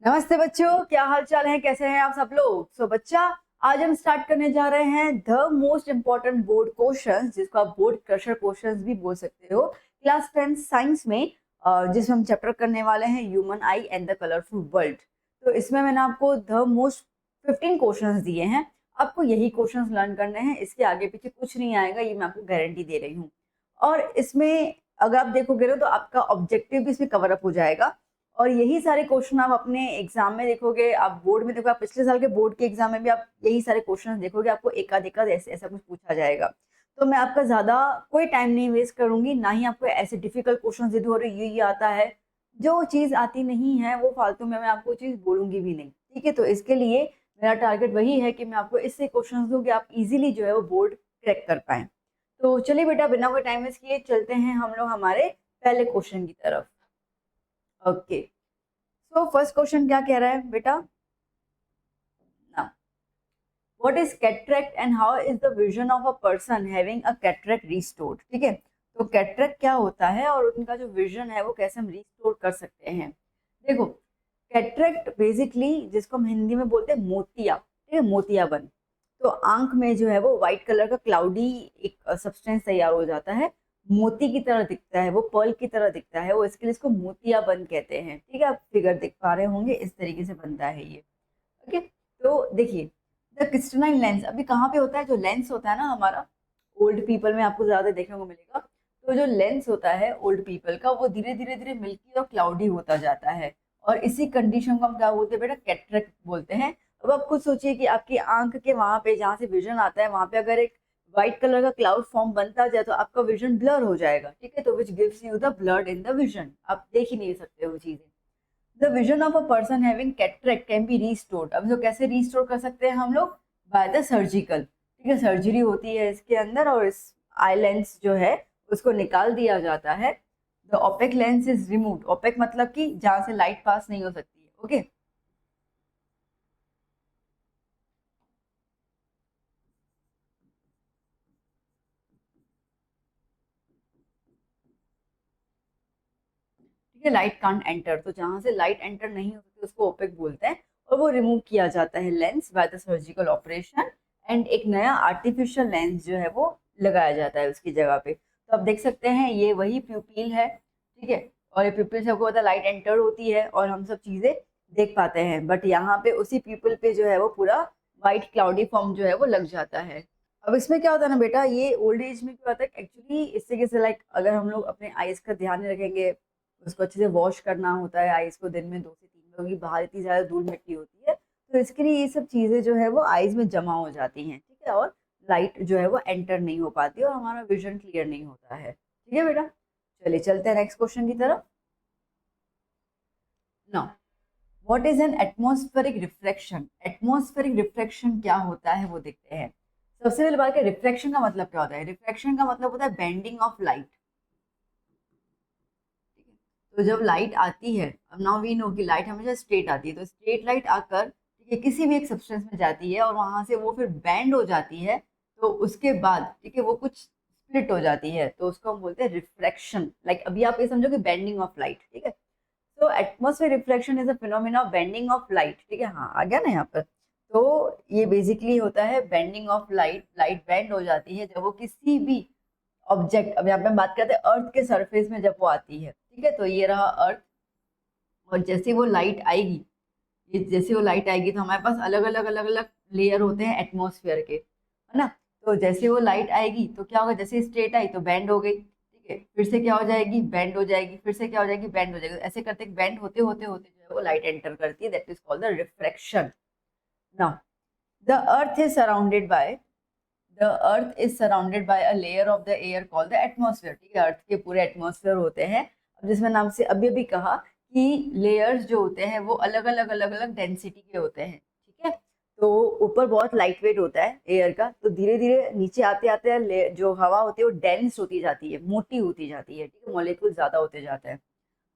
नमस्ते बच्चों, क्या हाल चाल है? कैसे हैं आप सब लोग? बच्चा, आज हम स्टार्ट करने जा रहे हैं the most important board questions, जिसको आप बोर्ड क्रशर क्वेश्चंस भी बोल सकते हो, क्लास 10 साइंस में, जिसमें हम चैप्टर करने वाले हैं human I and the colourful world. तो इसमें मैंने आपको द मोस्ट 15 क्वेश्चंस दिए हैं। आपको यही क्वेश्चंस लर्न करने हैं, इसके आगे पीछे कुछ नहीं आएगा, ये मैं आपको गारंटी दे रही हूँ। और इसमें अगर आप देखोगे ना, तो आपका ऑब्जेक्टिव भी इसमें कवर अप हो जाएगा। और यही सारे क्वेश्चन आप अपने एग्जाम में देखोगे, आप बोर्ड में देखोगे, आप पिछले साल के बोर्ड के एग्जाम में भी आप यही सारे क्वेश्चन देखोगे, आपको एकाध एकाध ऐसे ऐसा कुछ पूछा जाएगा। तो मैं आपका ज्यादा कोई टाइम नहीं वेस्ट करूंगी, ना ही आपको ऐसे डिफिकल्ट क्वेश्चन दे दूँ और ये आता है। जो चीज आती नहीं है वो फालतू में मैं आपको चीज बोलूंगी भी नहीं, ठीक है? तो इसके लिए मेरा टारगेट वही है कि मैं आपको इससे क्वेश्चन दूँ कि आप इजीली जो है वो बोर्ड क्रैक कर पाए। तो चलिए बेटा, बिना कोई टाइम वेस्ट किए चलते हैं हम लोग हमारे पहले क्वेश्चन की तरफ। ओके, सो फर्स्ट क्वेश्चन क्या कह रहा है बेटा? ना, what is cataract and how is the vision of a person having a cataract restored? ठीक है, तो कैटरेक्ट क्या होता है और उनका जो विजन है वो कैसे हम रिस्टोर कर सकते हैं। देखो, कैटरेक्ट बेसिकली जिसको हम हिंदी में बोलते हैं मोतिया, ठीक है, मोतियाबन। तो आंख में जो है वो व्हाइट कलर का क्लाउडी एक सब्सटेंस तैयार हो जाता है, मोती की तरह दिखता है, वो पर्ल की तरह दिखता है, वो इसके लिए इसको मोतियाबन कहते हैं। ठीक है, आप फिगर देख पा रहे होंगे, इस तरीके से बनता है ये। ओके, तो देखिए, द क्रिस्टलाइन लेंस अभी कहाँ पे होता है? जो लेंस होता है ना हमारा, ओल्ड पीपल में आपको ज्यादा देखने को मिलेगा। तो जो लेंस होता है ओल्ड पीपल का, वो धीरे धीरे धीरे मिल्की और क्लाउडी होता जाता है, और इसी कंडीशन को हम क्या बोलते हैं बेटा? कैटरेक्ट बोलते हैं। अब आप खुद सोचिए कि आपकी आंख के वहां पे जहाँ से विजन आता है, वहां पे अगर एक व्हाइट कलर का क्लाउड फॉर्म बनता जाए तो आपका विजन ब्लर हो जाएगा, ठीक है? तो which gives you the blur in the vision, आप देख ही नहीं सकते वो चीजें। The vision of a person having cataract can be restored. अब जो कैसे रीस्टोर कर सकते हैं हम लोग? बाय द सर्जिकल, ठीक है, सर्जरी होती है इसके अंदर, और इस आई लेंस जो है उसको निकाल दिया जाता है। The opaque lens is removed. Opaque मतलब कि जहां से लाइट पास नहीं हो सकती है। ओके, ठीक है, लाइट कांट एंटर, तो जहां से लाइट एंटर नहीं हो सकती उसको ओपेक बोलते हैं। और वो रिमूव किया जाता है lens by the surgical operation, and एक नया आर्टिफिशियल लेंस जो है वो लगाया जाता है उसकी जगह पे। तो आप देख सकते हैं ये वही प्यूपिल है, ठीक है, और ये प्यूपिल से आपको पता लाइट एंटर होती है और हम सब चीजें देख पाते हैं, बट यहाँ पे उसी प्यूपिल पे जो है वो पूरा व्हाइट क्लाउडी फॉर्म जो है वो लग जाता है। अब इसमें क्या होता है ना बेटा, ये ओल्ड एज में क्या होता है एक्चुअली, इससे कैसे लाइक अगर हम लोग अपने आईज का ध्यान नहीं रखेंगे, उसको अच्छे से वॉश करना होता है आईज को, दिन में 2 से 3 बार, क्योंकि बाहर इतनी ज्यादा धूल मिट्टी होती है, तो इसके लिए ये सब चीजें जो है वो आईज में जमा हो जाती हैं, ठीक है, और लाइट जो है वो एंटर नहीं हो पाती और हमारा विजन क्लियर नहीं होता है। ठीक है बेटा, चलिए चलते हैं नेक्स्ट क्वेश्चन की तरफ। Now, what is an atmospheric reflection? Atmospheric reflection क्या होता है वो देखते हैं। सबसे पहले बात करें रिफ्लेक्शन का मतलब क्या होता है। रिफ्लेक्शन का मतलब होता है बेंडिंग ऑफ लाइट। तो जब लाइट आती है, अब नाउ वी नो कि लाइट हमेशा स्ट्रेट आती है, तो स्ट्रेट लाइट आकर, ठीक है, किसी भी एक सब्सटेंस में जाती है और वहां से वो फिर बैंड हो जाती है, तो उसके बाद ठीक है वो कुछ स्प्लिट हो जाती है, तो उसको हम बोलते हैं रिफ्रैक्शन। लाइक अभी आप ये समझो कि बेंडिंग ऑफ लाइट, ठीक है। तो atmosphere reflection is a phenomena of bending of light, ठीक है, हाँ आ गया ना यहाँ पर। तो ये बेसिकली होता है bending of light, light bend हो जाती है जब वो किसी भी ऑब्जेक्ट, अब यहाँ पे हम बात करते हैं अर्थ के सरफेस में जब वो आती है, ठीक है, तो ये रहा अर्थ, और जैसे वो लाइट आएगी, ये जैसे वो लाइट आएगी तो हमारे पास अलग अलग अलग अलग लेयर होते हैं एटमॉस्फेयर के, है ना। तो जैसे वो लाइट आएगी तो क्या होगा, जैसे स्ट्रेट आई तो बैंड हो गई, ठीक है, फिर से क्या हो जाएगी, बैंड हो जाएगी, फिर से क्या हो जाएगी, बैंड हो जाएगी, ऐसे करते बैंड होते होते होते जो है वो लाइट एंटर करती है, that is called the refraction. Now, the earth is surrounded by, the earth is surrounded by a layer of the air called the atmosphere, ठीक है, अर्थ के पूरे एटमॉस्फेयर होते हैं। अब जिसमें नाम से अभी अभी कहा कि लेयर्स जो होते हैं वो अलग अलग अलग अलग डेंसिटी के होते हैं, ठीक है। तो ऊपर बहुत लाइट वेट होता है एयर का, तो धीरे धीरे नीचे आते आते जो हवा होती है वो डेंस होती जाती है, मोटी होती जाती है, ठीक है, मॉलिक्यूल ज्यादा होते जाते हैं।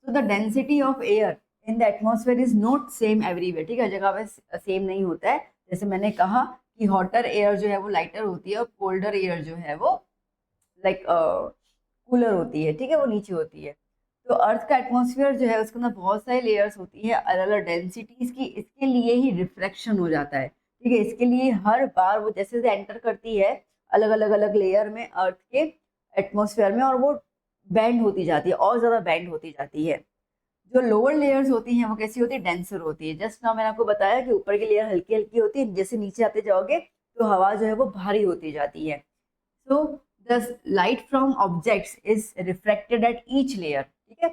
तो the density of air in the atmosphere is not same everywhere, ठीक है, जगह पे सेम नहीं होता है। जैसे मैंने कहा कि हॉटर एयर जो है वो लाइटर होती है और कोल्डर एयर जो है वो लाइक कूलर होती है, ठीक है, वो नीचे होती है। तो अर्थ का एटमॉस्फेयर जो है उसके अंदर बहुत सारी लेयर्स होती है अलग अलग डेंसिटीज की, इसके लिए ही रिफ्रैक्शन हो जाता है। ठीक है, इसके लिए हर बार वो जैसे जैसे एंटर करती है अलग अलग लेयर में अर्थ के एटमॉस्फेयर में, और वो बैंड होती जाती है और ज्यादा बैंड होती जाती है। जो लोअर लेयर्स होती हैं वो कैसी होती है, डेंसर होती है। जस्ट नाउ मैंने आपको बताया कि ऊपर की लेयर हल्की हल्की होती है, जैसे नीचे आते जाओगे तो हवा जो है वो भारी होती जाती है। So the light from objects is reflected at each layer. ठीक है,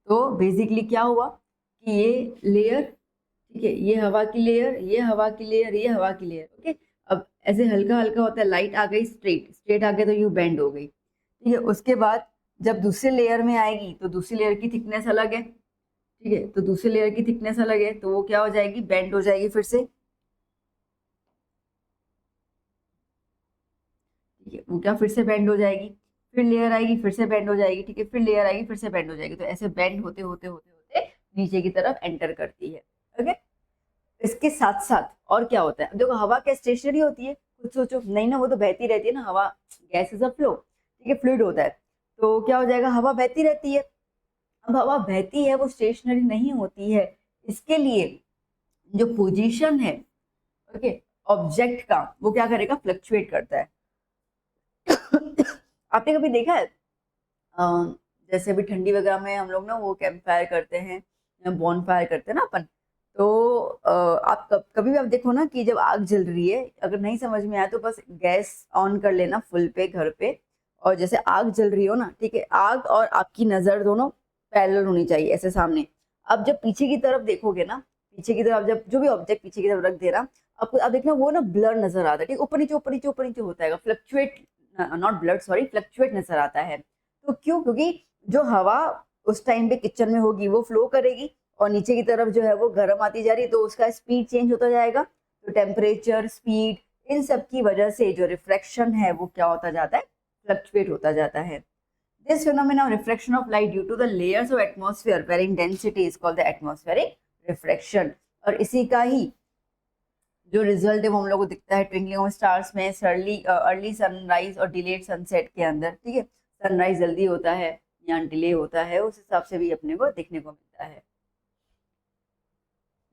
तो बेसिकली क्या हुआ कि ये लेयर, ठीक है, ये हवा की लेयर, ये हवा की लेयर, ये हवा की लेयर। ओके, अब ऐसे हल्का हल्का होता है, लाइट आ गई स्ट्रेट, स्ट्रेट आ गई तो यू बेंड हो गई। ठीक है, उसके बाद जब दूसरे लेयर में आएगी तो दूसरी लेयर की थिकनेस अलग है। ठीक है, तो दूसरी लेयर की थिकनेस अलग है, तो वो क्या हो जाएगी, बेंड हो जाएगी फिर से। ठीक है, वो क्या फिर से बेंड हो जाएगी, फिर लेयर आएगी फिर से बेंड हो जाएगी। ठीक है, फिर लेयर आएगी फिर से बेंड हो जाएगी। तो ऐसे बेंड होते होते होते होते नीचे की तरफ एंटर करती है। ओके, इसके साथ साथ और क्या होता है, अब देखो हवा क्या स्टेशनरी होती है, कुछ सोचो नहीं ना, वो तो बहती रहती है ना हवा, गैस इज अ फ्लो। ठीक है, फ्लूइड होता है, तो क्या हो जाएगा, हवा बहती रहती है। अब हवा बहती है वो स्टेशनरी नहीं होती है, इसके लिए जो पोजीशन है, ओके, ऑब्जेक्ट का, वो क्या करेगा, फ्लक्चुएट करता है। आपने कभी देखा है जैसे अभी ठंडी वगैरह में हम लोग ना वो कैंप फायर करते हैं, बॉन फायर करते हैं ना अपन, तो आप कभी भी आप देखो ना कि जब आग जल रही है, अगर नहीं समझ में आया तो बस गैस ऑन कर लेना फुल पे घर पे, और जैसे आग जल रही हो ना, ठीक है, आग और आपकी नज़र दोनों पैरेलल होनी चाहिए ऐसे सामने। अब जब पीछे की तरफ देखोगे ना, पीछे की तरफ जब जो भी ऑब्जेक्ट पीछे की तरफ रख दे रहा, आपको अब देखना वो ना ब्लर नजर आता है। ठीक, ऊपर नीचे ऊपर नीचे ऊपर नीचे होता है, fluctuate, not blood sorry, fluctuate नजर आता है। तो क्यों, क्योंकि जो हवा उस टाइम पे किचन में होगी वो फ्लो करेगी, और नीचे की तरफ जो है वो गर्म आती जा रही है, तो उसका स्पीड चेंज होता जाएगा। तो टेम्परेचर, स्पीड, इन सब की वजह से जो रिफ्रैक्शन है वो क्या होता जाता है, फ्लक्चुएट होता जाता है। This phenomena of refraction of light due to the layers of atmosphere varying density is called the atmospheric refraction। और इसी का ही जो रिजल्ट है वो हम लोग को दिखता है ट्विंकलिंग ऑफ स्टार्स में, अर्ली सनराइज और डिलेड सनसेट के अंदर। ठीक है, सनराइज जल्दी होता है या डिले होता है, उस हिसाब से भी अपने को देखने को मिलता है।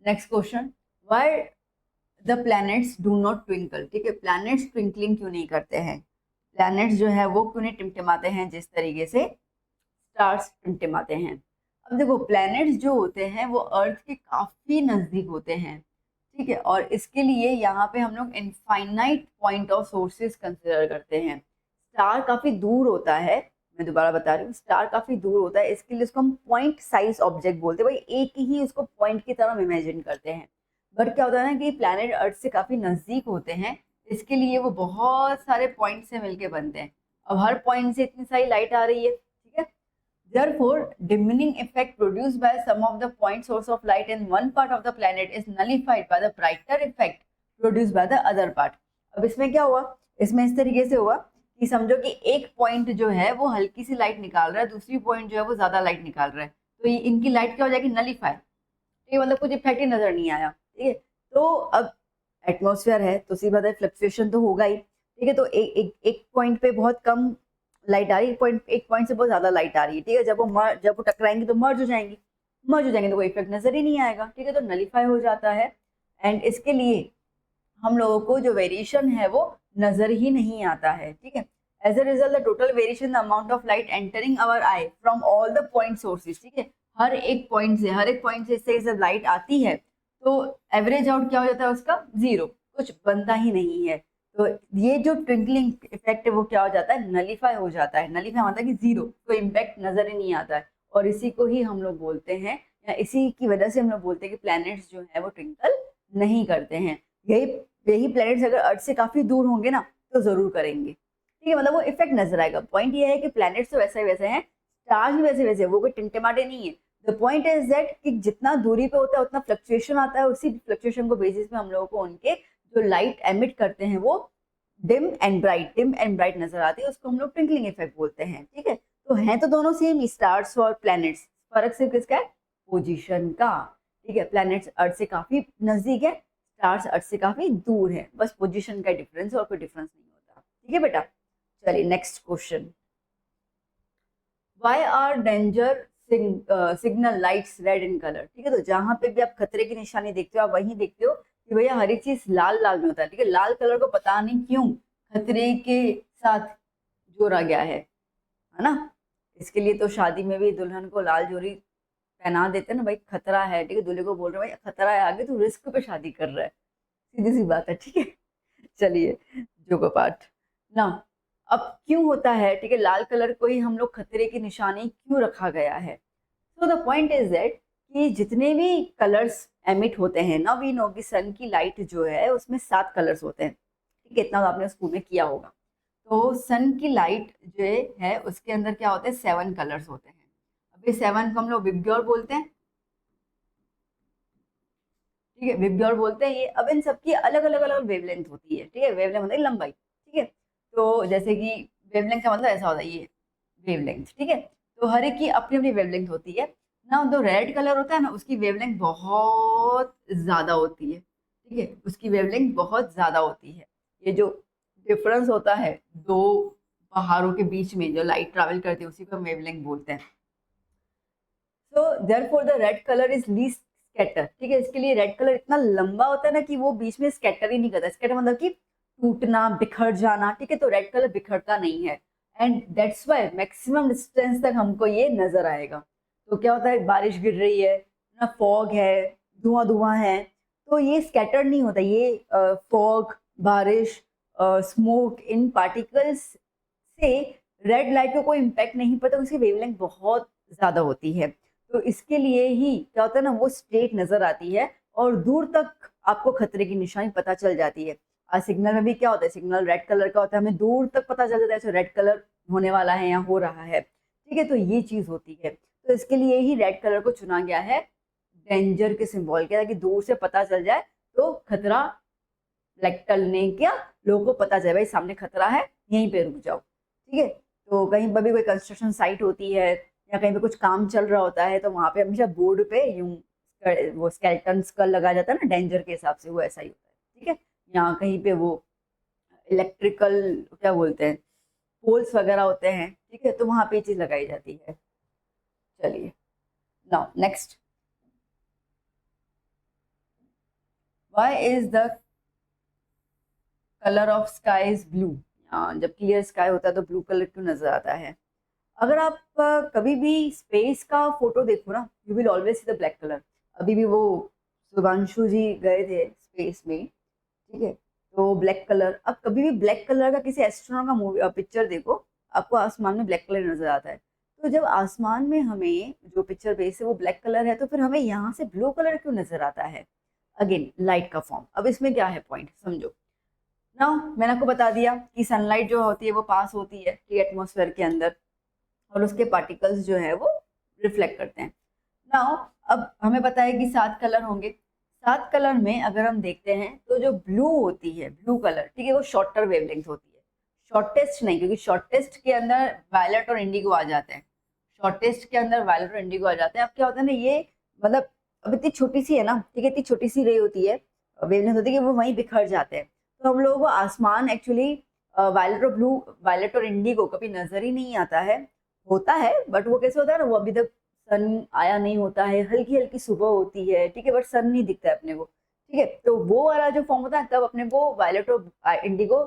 Next question, why the planets do not twinkle. ठीक है, प्लैनेट्स ट्विंकलिंग क्यों नहीं करते हैं, प्लैनेट्स जो है वो क्यों नहीं टिमटिमाते हैं जिस तरीके से स्टार्स टिमटिमाते हैं। अब देखो प्लैनेट्स जो होते हैं वो अर्थ के काफी नजदीक होते हैं। ठीक है, और इसके लिए यहाँ पे हम लोग infinite point of sources consider करते हैं। स्टार काफी दूर होता है, मैं दोबारा बता रही हूँ, स्टार काफी दूर होता है, इसके लिए उसको हम पॉइंट साइज ऑब्जेक्ट बोलते हैं। भाई एक ही उसको पॉइंट की तरह इमेजिन करते हैं। बट क्या होता है ना कि प्लैनेट अर्थ से काफी नजदीक होते हैं, इसके लिए वो बहुत सारे पॉइंट से मिलके बनते हैं। अब हर पॉइंट से इतनी सारी लाइट आ रही है, ठीक है, therefore dimming effect produced by some of the point source of light in one part of the planet is nullified by the brighter effect produced by the other part। अब इसमें क्या हुआ, इसमें इस तरीके से हुआ कि समझो कि एक पॉइंट जो है वो हल्की सी लाइट निकाल रहा है, दूसरी पॉइंट जो है वो ज्यादा लाइट निकाल रहा है, तो इनकी लाइट क्या हो जाएगी, नलीफाई। ठीक है, मतलब कुछ इफेक्ट ही नजर नहीं आया। ठीक है, तो अब एटमॉस्फेयर है तो सी बात है फ्लक्चुएशन तो होगा ही। ठीक है, तो एक पॉइंट पे बहुत कम लाइट आ रही है, एक पॉइंट से बहुत ज्यादा लाइट आ रही है। ठीक है, जब वो टकराएंगी तो मर्ज हो जाएंगी, मर्ज हो जाएंगे तो कोई इफेक्ट नजर ही नहीं आएगा। ठीक है, तो नलीफाई हो जाता है, एंड इसके लिए हम लोगों को जो वेरिएशन है वो नजर ही नहीं आता है। ठीक है, as a result the total variation the amount of light entering our eye from all the point sources. ठीक है, हर एक पॉइंट से इससे जब लाइट आती है तो एवरेज आउट क्या हो जाता है उसका, जीरो, कुछ बनता ही नहीं है। तो ये जो ट्विंकलिंग इफेक्ट है वो क्या हो जाता है, नलीफाई हो जाता है। नलीफाई मतलब कि जीरो, कोई इम्पैक्ट नजर ही नहीं आता है, और इसी को ही हम लोग बोलते हैं, या इसी की वजह से हम लोग बोलते हैं कि प्लैनेट्स जो है वो ट्विंकल नहीं करते हैं। यही यही प्लैनेट्स अगर अर्थ से काफी दूर होंगे ना तो जरूर करेंगे। ठीक है, मतलब वो इफेक्ट नजर आएगा। पॉइंट ये है कि प्लैनेट्स तो वैसे वैसे हैं, स्टार्स भी वैसे वैसे, वो कोई टिमटिमाटे नहीं है। द पॉइंट इज दैट कि जितना दूरी पे होता है उतना फ्लक्चुएशन आता है, उसी फ्लक्चुएशन को बेसिस पे हम लोगों को उनके जो लाइट एमिट करते हैं वो डिम एंड ब्राइट नजर आती है, उसको हम लोग ट्विंकलिंग इफेक्ट बोलते हैं। ठीक है, तो हैं तो दोनों सेम, स्टार्स और प्लैनेट्स, फर्क सिर्फ किसका है, पोजीशन का। ठीक है, प्लैनेट्स अर्थ से काफी नजदीक है, स्टार्स अर्थ से काफी दूर है, बस पोजीशन का डिफरेंस, और कोई डिफरेंस नहीं होता। ठीक है बेटा, चलिए next question, why are danger signal lights red in colour, ठीक है। तो जहां पे भी आप खतरे की निशानी देखते हो आप वहीं देखते हो कि भैया हर एक चीज लाल लाल में होता है, ठीक है। लाल कलर को पता नहीं क्यों खतरे के साथ जोड़ा गया है ना। इसके लिए तो शादी में भी दुल्हन को लाल जोड़ी पहना देते हैं ना, भाई खतरा है, ठीक है। दूल्हे को बोल रहे हैं भाई खतरा है आगे, तू रिस्क पे शादी कर रहा है, सीधी सी बात है, ठीक है। चलिए, जोक अपार्ट ना। अब क्यों होता है, ठीक है, लाल कलर को ही हम लोग खतरे की निशानी क्यों रखा गया है। So the point is that कि जितने भी कलर्स एमिट होते हैं ना, वी नो कि सन की लाइट जो है उसमें 7 कलर्स होते हैं, ठीक है। इतना तो आपने स्कूल में किया होगा। तो सन की लाइट जो है उसके अंदर क्या होते हैं, 7 कलर्स होते हैं। अभी 7 को हम लोग विबग्योर बोलते हैं, ठीक है, विबग्योर बोलते हैं ये। अब इन सबकी अलग अलग अलग वेवलेंथ होती है, ठीक है। वेवलेंथ मतलब लंबाई, ठीक है। तो जैसे कि वेवलेंथ का मतलब ऐसा होता है, ये वेवलेंथ, ठीक है। तो हर एक की अपनी अपनी वेवलेंथ होती है ना। जो रेड कलर होता है ना उसकी वेवलेंथ बहुत ज्यादा होती है, ठीक है, उसकी वेवलेंथ बहुत ज्यादा होती है। ये जो डिफरेंस होता है दो पहाड़ों के बीच में जो लाइट ट्रैवल करती है उसी को हम वेवलेंथ बोलते हैं। So therefore the red colour is least scatter, ठीक है। इसके लिए रेड कलर इतना लंबा होता है ना कि वो बीच में स्कैटर ही नहीं करता। स्कैटर मतलब कि टूटना, बिखर जाना, ठीक है। तो रेड कलर बिखरता नहीं है and that's why maximum distance तक हमको ये नजर आएगा। तो क्या होता है, बारिश गिर रही है ना, फॉग है, धुआं धुआं है, तो ये स्कैटर नहीं होता। ये फॉग, बारिश, स्मोक, इन पार्टिकल्स से रेड लाइट को कोई इम्पैक्ट नहीं पड़ता, उसकी वेवलेंथ बहुत ज्यादा होती है। तो इसके लिए ही क्या होता है ना, वो स्ट्रेट नजर आती है और दूर तक आपको खतरे की निशानी पता चल जाती है। सिग्नल में भी क्या होता है, सिग्नल रेड कलर का होता है, हमें दूर तक पता चल जाता है तो रेड कलर होने वाला है या हो रहा है, ठीक है। तो ये चीज होती है, तो इसके लिए ही रेड कलर को चुना गया है डेंजर के सिंबल के, ताकि दूर से पता चल जाए तो खतरा, लाइक टलने क्या, लोगों को पता चले भाई सामने खतरा है, यहीं पे रुक जाओ, ठीक है। तो कहीं पर भी कोई कंस्ट्रक्शन साइट होती है या कहीं पे कुछ काम चल रहा होता है तो वहां पे हमेशा बोर्ड पे यूं वो स्केलेटन स्कल लगाया जाता है ना, डेंजर के हिसाब से, वो ऐसा ही होता है, ठीक है। यहाँ कहीं पे वो इलेक्ट्रिकल क्या बोलते हैं, पोल्स वगैरह होते हैं, ठीक है, तो वहां पे ये चीज लगाई जाती है। चलिए, now next, why is the colour of sky is blue. जब क्लियर स्काई होता है तो ब्लू कलर क्यों नजर आता है। अगर आप कभी भी स्पेस का फोटो देखो ना, you will always see the black colour. अभी भी वो शुभांशु जी गए थे स्पेस में, ठीक है, तो ब्लैक कलर, अब कभी भी ब्लैक कलर का किसी एस्ट्रोनॉट का मूवी पिक्चर देखो, आपको आसमान में ब्लैक कलर नजर आता है। तो जब आसमान में हमें जो पिक्चर बेस है वो ब्लैक कलर है, तो फिर हमें यहाँ से ब्लू कलर क्यों नजर आता है। अगेन लाइट का फॉर्म। अब इसमें क्या है पॉइंट, समझो ना। मैंने आपको बता दिया कि सनलाइट जो होती है वो पास होती है एटमॉस्फेयर के अंदर और उसके पार्टिकल्स जो है वो रिफ्लेक्ट करते हैं। नाउ अब हमें पता है कि 7 कलर होंगे। 7 कलर में अगर हम देखते हैं तो जो ब्लू होती है, ब्लू कलर, ठीक है, वो शॉर्टर वेवलेंथ होती है, शॉर्टेस्ट नहीं, क्योंकि शॉर्टेस्ट के अंदर वायलेट और इंडिगो आ जाते हैं। शॉर्टेस्ट के अंदर वायलेट और इंडिगो आ जाते हैं। अब क्या होता है ना, ये मतलब अब इतनी छोटी सी है ना, ठीक है, इतनी छोटी सी रे होती है, वेवलेंथ होती है कि वो वहीं बिखर जाते हैं। तो हम लोगों को आसमान एक्चुअली वायलेट और ब्लू, वायलेट और इंडिगो कभी नजर ही नहीं आता है। होता है बट वो कैसे होता है ना, वो अभी तक सन आया नहीं होता है, हल्की हल्की सुबह होती है, ठीक है, बट सन नहीं दिखता है अपने को, ठीक है। तो वो वाला जो फॉर्म होता है तब अपने को वायलेट और इंडिगो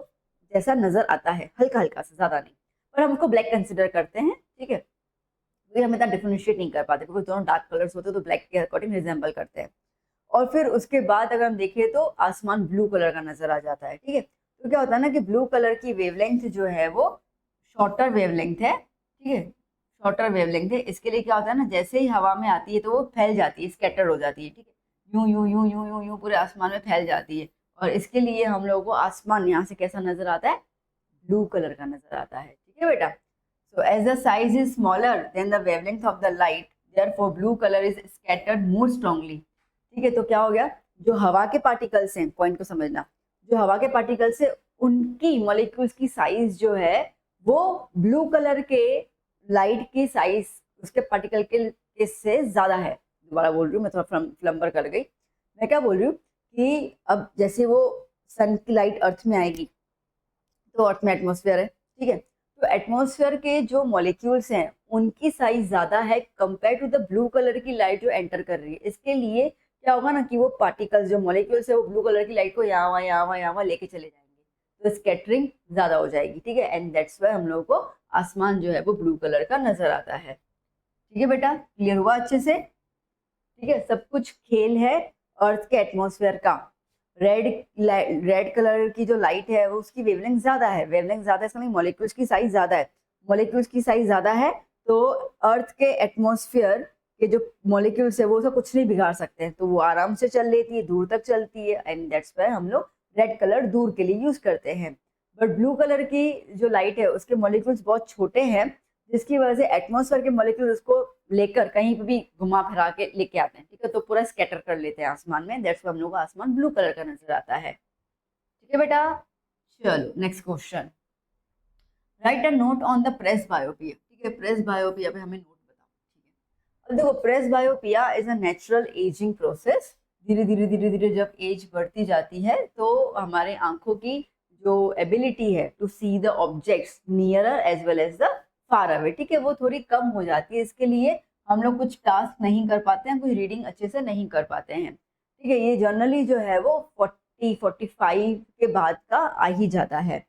जैसा नजर आता है, हल्का हल्का सा, ज्यादा नहीं। पर हम उसको ब्लैक कंसिडर करते हैं, ठीक है, क्योंकि हम इतना डिफ्रेंशिएट नहीं कर पाते, क्योंकि दोनों डार्क कलर्स होते हैं तो ब्लैक के अकॉर्डिंग रिजेंबल करते हैं। और फिर उसके बाद अगर हम देखें तो आसमान ब्लू कलर का नजर आ जाता है, ठीक है। तो क्या होता है ना कि ब्लू कलर की वेवलेंथ जो है वो शॉर्टर वेवलेंथ है, ठीक है, शॉर्टर वेवलेंथ है। इसके लिए क्या होता है ना, जैसे ही हवा में आती है तो वो फैल जाती है, स्कैटर हो जाती है, ठीक है, यूं यूं यूं यूं यूं यूं पूरे आसमान में फैल जाती है। और इसके लिए हम लोगों को आसमान यहाँ से कैसा नजर आता है, ब्लू कलर का नजर आता है, ठीक है बेटा। So as the size is smaller than the wavelength of the light, therefore blue color is scattered more strongly. ठीक है, तो क्या हो गया, जो हवा के पार्टिकल्स हैं, पॉइंट को समझना, जो हवा के पार्टिकल्स है उनकी मॉलिक्यूल्स की साइज जो है वो ब्लू कलर के लाइट की साइज उसके पार्टिकल के से ज्यादा है। दोबारा बोल रही हूँ मैं, थोड़ा फ्लम्बर कर गई। मैं क्या बोल रही हूँ कि अब जैसे वो सन की लाइट अर्थ में आएगी तो अर्थ में एटमॉस्फेयर है, ठीक है, तो एटमॉस्फेयर के जो मॉलिक्यूल्स हैं उनकी साइज ज्यादा है compare to the blue colour की लाइट जो एंटर कर रही है। इसके लिए क्या होगा ना कि वो पार्टिकल्स जो मॉलिक्यूल्स है वो ब्लू कलर की लाइट को यहाँ लेके चले जाएंगे, तो स्कैटरिंग ज्यादा हो जाएगी, ठीक है। एंड दैट्स वाई हम लोगों को आसमान जो है वो ब्लू कलर का नजर आता है। ठीक है बेटा, क्लियर हुआ अच्छे से? ठीक है, सब कुछ खेल है अर्थ के एटमॉस्फेयर का। रेड कलर की जो लाइट है वो उसकी वेवलेंथ ज्यादा है, वेवलेंथ ज्यादा है इसका मतलब मॉलिक्यूल्स की साइज ज्यादा है, मॉलिक्यूल्स की साइज ज्यादा है, तो अर्थ के एटमॉस्फेयर के जो मॉलिक्यूल्स है वो उसका कुछ नहीं बिगाड़ सकते हैं, तो वो आराम से चल लेती है, दूर तक चलती है। एंड दैट्स वाई हम लोग रेड कलर दूर के लिए यूज करते हैं। बट ब्लू कलर की जो लाइट है उसके मॉलिक्यूल्स बहुत छोटे हैं, जिसकी वजह से एटमॉस्फेयर के मॉलिक्यूल उसको लेकर कहीं पे भी घुमा फिरा के लेके आते हैं, ठीक है, तो पूरा स्कैटर कर लेते हैं आसमान में। दैट्स वाई हम लोग को आसमान ब्लू कलर का नजर आता है। ठीक है बेटा, चलो next question. Write a note on the presbyopia. ठीक है, प्रेस बायोपिया पे हमें नोट बताओ। ठीक है, अब देखो presbyopia is a natural ageing process. धीरे धीरे धीरे धीरे जब एज बढ़ती जाती है तो हमारे आंखों की जो एबिलिटी है to see the objects nearer as well as the far away, ठीक है, वो थोड़ी कम हो जाती है। इसके लिए हम लोग कुछ टास्क नहीं कर पाते हैं, कुछ रीडिंग अच्छे से नहीं कर पाते हैं। ठीक है, ये जनरली जो है वो 40-45 के बाद का आ ही जाता है।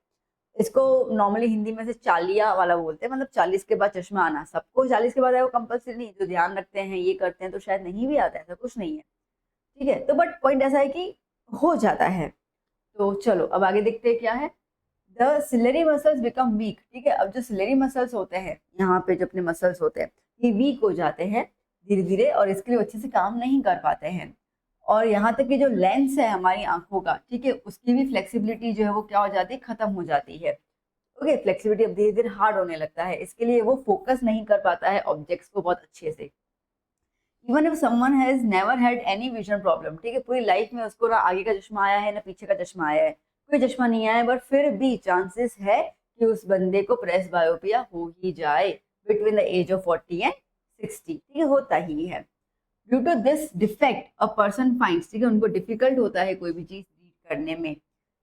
इसको नॉर्मली हिंदी में से चालिया वाला बोलते हैं, मतलब 40 के बाद चश्मा आना। सबको 40 के बाद है वो कंपल्सरी नहीं, जो ध्यान रखते हैं ये करते हैं तो शायद नहीं भी आता है, ऐसा कुछ नहीं है। ठीक है, तो बट पॉइंट ऐसा है कि हो जाता है। तो चलो अब आगे देखते हैं क्या है। The ciliary muscles become weak. ठीक है, अब जो सिलेरी मसल्स होते हैं, यहाँ पे जो अपने मसल्स होते हैं, ये वीक हो जाते हैं धीरे धीरे, और इसके लिए अच्छे से काम नहीं कर पाते हैं। और यहाँ तक कि जो लेंस है हमारी आंखों का, ठीक है, उसकी भी फ्लेक्सिबिलिटी जो है वो क्या हो जाती है, खत्म हो जाती है। ओके, फ्लेक्सिबिलिटी अब धीरे धीरे हार्ड होने लगता है, इसके लिए वो फोकस नहीं कर पाता है ऑब्जेक्ट्स को बहुत अच्छे से। Even if someone has never had any vision problem, ठीक है, पूरी लाइफ में उसको ना आगे का चश्मा आया है ना पीछे का चश्मा आया है, कोई चश्मा नहीं आया है, बट फिर भी चांसेस है कि उस बंदे को प्रेस बायोपिया हो ही जाए between the age of 40 and 60। ठीक है, होता ही है। Due to this defect a person finds, ठीक है, उनको डिफिकल्ट होता है कोई भी चीज रीड करने में।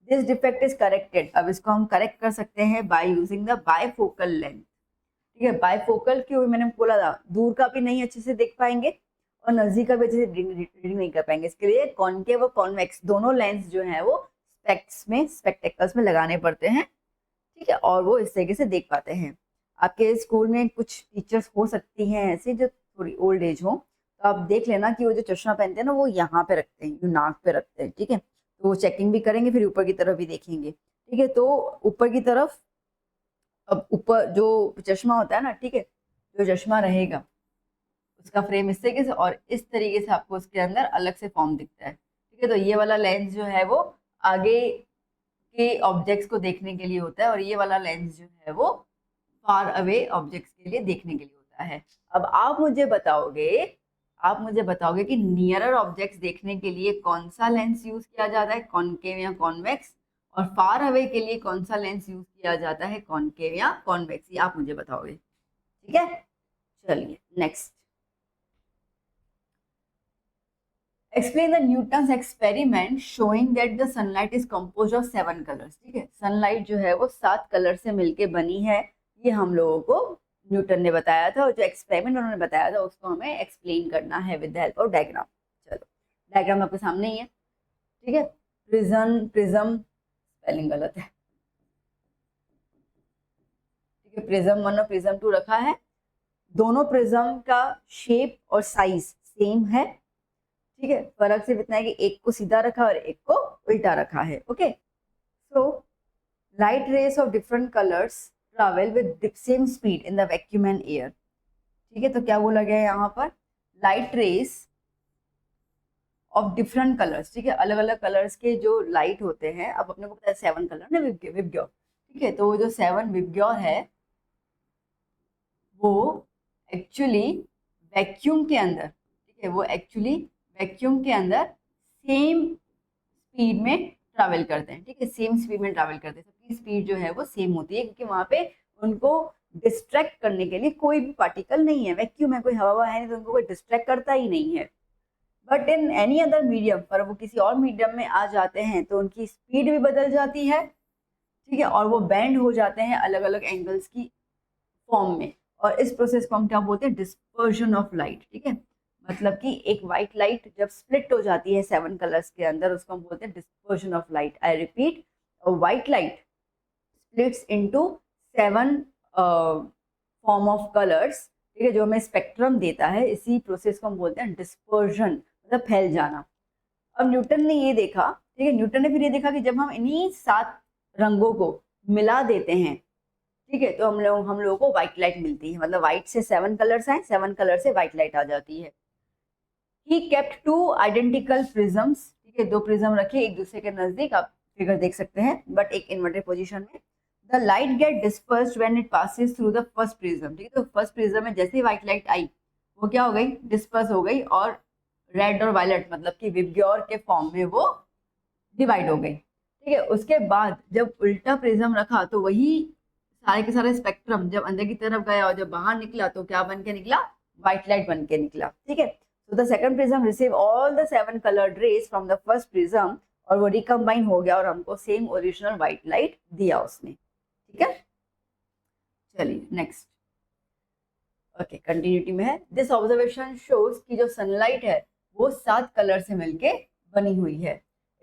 दिस डिफेक्ट इज करेक्टेड, अब इसको हम करेक्ट कर सकते हैं by using the bifocal length. ठीक है, बायफोकल क्यों, मैंने बोला था दूर का भी नहीं अच्छे से देख पाएंगे और नजदीक का भी अच्छे से रीडिंग नहीं कर पाएंगे। इसके लिए कॉनकेव और कॉन्वेक्स दोनों लेंस जो है वो स्पेक्टेकल्स में लगाने पड़ते हैं। ठीक है, और वो इस तरीके से देख पाते हैं। आपके स्कूल में कुछ टीचर्स हो सकती हैं ऐसे जो थोड़ी ओल्ड एज हो, तो आप देख लेना कि वो जो चश्मा पहनते हैं ना वो यहाँ पे रखते हैं, जो नाक पे रखते हैं। ठीक है, तो वो चेकिंग भी करेंगे, फिर ऊपर की तरफ भी देखेंगे। ठीक है, तो ऊपर की तरफ, अब ऊपर जो चश्मा होता है ना, ठीक है, जो चश्मा रहेगा उसका फ्रेम इस तरीके से और इस तरीके से आपको उसके अंदर अलग से फॉर्म दिखता है। ठीक है, तो ये वाला लेंस जो है वो आगे के ऑब्जेक्ट्स को देखने के लिए होता है और ये वाला लेंस जो है वो फार अवे ऑब्जेक्ट्स के लिए देखने के लिए होता है। अब आप मुझे बताओगे कि नियरर ऑब्जेक्ट्स देखने के लिए कौन सा लेंस यूज किया जाता है, कॉनकेव या कॉन्वेक्स, और फार अवे के लिए कौन सा लेंस यूज किया जाता है, कॉनकेव या कॉन्वेक्स, ये आप मुझे बताओगे। ठीक है, चलिए next. Explain the Newton's experiment showing that the sunlight is composed of 7 colours. ठीक है, सनलाइट जो है वो 7 कलर से मिलके बनी है, ये हम लोगों को न्यूटन ने बताया था, और जो एक्सपेरिमेंट उन्होंने बताया था उसको हमें एक्सप्लेन करना है with the help of diagram. चलो, डायग्राम आपके सामने ही है। ठीक है, प्रिज्म स्पेलिंग गलत है। ठीक है, प्रिज्म 1 और प्रिज्म 2 रखा है। दोनों प्रिज्म का शेप और साइज सेम है। ठीक है, फर्क सिर्फ इतना है कि एक को सीधा रखा और एक को उल्टा रखा है। Okay, so light rays of different colours travel with same speed in the vacuum and air. ठीक है, तो क्या बोला गया है यहाँ पर, light rays of different colours. ठीक है, अलग अलग कलर्स के जो लाइट होते हैं, अब अपने को पता है 7 कलर ना विबग्योर। ठीक है, तो वो जो 7 विबग्योर है वो एक्चुअली वैक्यूम के अंदर, ठीक है, वो एक्चुअली वैक्यूम के अंदर सेम स्पीड में ट्रैवल करते हैं। ठीक है, सेम स्पीड में ट्रैवल करते हैं, सबकी स्पीड जो है वो सेम होती है, क्योंकि वहां पे उनको डिस्ट्रैक्ट करने के लिए कोई भी पार्टिकल नहीं है, वैक्यूम है, कोई हवा है नहीं, तो उनको कोई डिस्ट्रैक्ट करता ही नहीं है। But in any other medium, पर वो किसी और मीडियम में आ जाते हैं तो उनकी स्पीड भी बदल जाती है। ठीक है, और वो बैंड हो जाते हैं अलग अलग एंगल्स की फॉर्म में, और इस प्रोसेस को हम क्या बोलते हैं, डिस्पर्जन ऑफ लाइट, ठीक है। मतलब कि एक व्हाइट लाइट जब स्प्लिट हो जाती है 7 कलर्स के अंदर, उसको हम बोलते हैं dispersion of light. I repeat, white light splits into 7 form of colours, ठीक है, जो हमें स्पेक्ट्रम देता है। इसी प्रोसेस को हम बोलते हैं डिस्पर्जन, मतलब फैल जाना। अब न्यूटन ने ये देखा, ठीक है, न्यूटन ने फिर ये देखा कि जब हम इन्हीं 7 रंगों को मिला देते हैं, ठीक है, तो हम लोगों को व्हाइट लाइट मिलती है। मतलब व्हाइट से 7 कलर्स आए, 7 कलर से व्हाइट लाइट आ जाती है। ही केप्ट 2 आइडेंटिकल प्रिज्म्स, ठीक है, 2 प्रिज्म रखे एक दूसरे के नजदीक, आप फिगर देख सकते हैं, बट एक इन्वर्टेड पोजीशन में। The light get dispersed when it passes through the first prism, ठीक है, तो फर्स्ट प्रिज्म में जैसे ही व्हाइट लाइट आई, वो क्या हो गई, डिस्पर्स हो गई, और रेड और वायलेट मतलब कि विबग्योर के फॉर्म में वो डिवाइड हो गई, ठीक है। उसके बाद जब उल्टा प्रिज्म रखा तो वही सारे के सारे स्पेक्ट्रम जब अंदर की तरफ गया और जब बाहर निकला तो क्या बन के निकला, व्हाइट लाइट बन के निकला, ठीक है। So the second prism receive all the 7 colored rays from the first prism, और वो रिकम्बाइन हो गया और हमको सेम ओरिजिनल व्हाइट लाइट दिया उसने, ठीक है। चलिए नेक्स्ट, ओके, कंटिन्यूटी में है। दिस ऑब्जर्वेशन शोज कि जो सनलाइट है वो 7 कलर से मिलके बनी हुई है।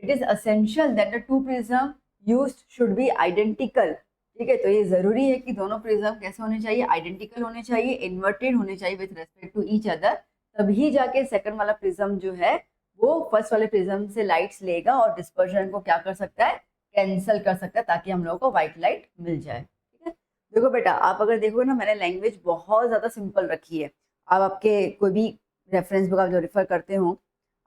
It is essential that the 2 prism used should be identical, ठीक है, तो ये जरूरी है कि दोनों प्रिज्म कैसे होने चाहिए, आइडेंटिकल होने चाहिए, इन्वर्टेड होने चाहिए with respect to each other, तभी जाके सेकंड वाला प्रिज्म जो है वो फर्स्ट वाले प्रिज्म से लाइट्स लेगा और डिस्पर्जन को क्या कर सकता है, कैंसिल कर सकता है, ताकि हम लोगों को व्हाइट लाइट मिल जाए, ठीक है। देखो बेटा, आप अगर देखोगे ना, मैंने लैंग्वेज बहुत ज्यादा सिंपल रखी है। आप आपके कोई भी रेफरेंस बुक आप जो रेफर करते हो,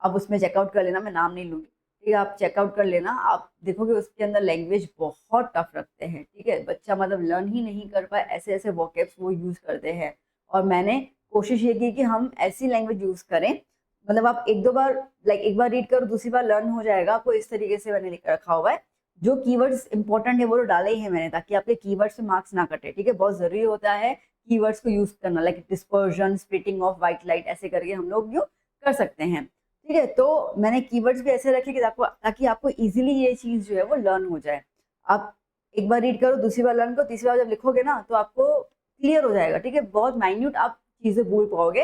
आप उसमें चेकआउट कर लेना, मैं नाम नहीं लूंगी, ठीक है, आप चेकआउट कर लेना। आप देखोगे उसके अंदर लैंग्वेज बहुत टफ रखते हैं, ठीक है, बच्चा मतलब लर्न ही नहीं कर पाए, ऐसे ऐसे वोकैब्स वो यूज करते हैं। और मैंने कोशिश ये की कि हम ऐसी लैंग्वेज यूज करें, मतलब आप एक दो बार एक बार रीड करो, दूसरी बार लर्न हो जाएगा आपको। इस तरीके से मैंने लिख रखा हुआ है। जो कीवर्ड्स इंपॉर्टेंट है वो तो डाले ही है मैंने, ताकि आपके कीवर्ड्स से मार्क्स ना कटे, ठीक है। बहुत जरूरी होता है कीवर्ड्स को यूज करना, like dispersion, splitting of white light, ऐसे करके हम लोग यूज कर सकते हैं, ठीक है। तो मैंने कीवर्ड्स भी ऐसे रखे कि ताकि आपको इजीली ये चीज जो है वो लर्न हो जाए। आप एक बार रीड करो, दूसरी बार लर्न करो, तीसरी बार जब लिखोगे ना तो आपको क्लियर हो जाएगा, ठीक है। बहुत माइन्यूट आप चीजें भूल पाओगे,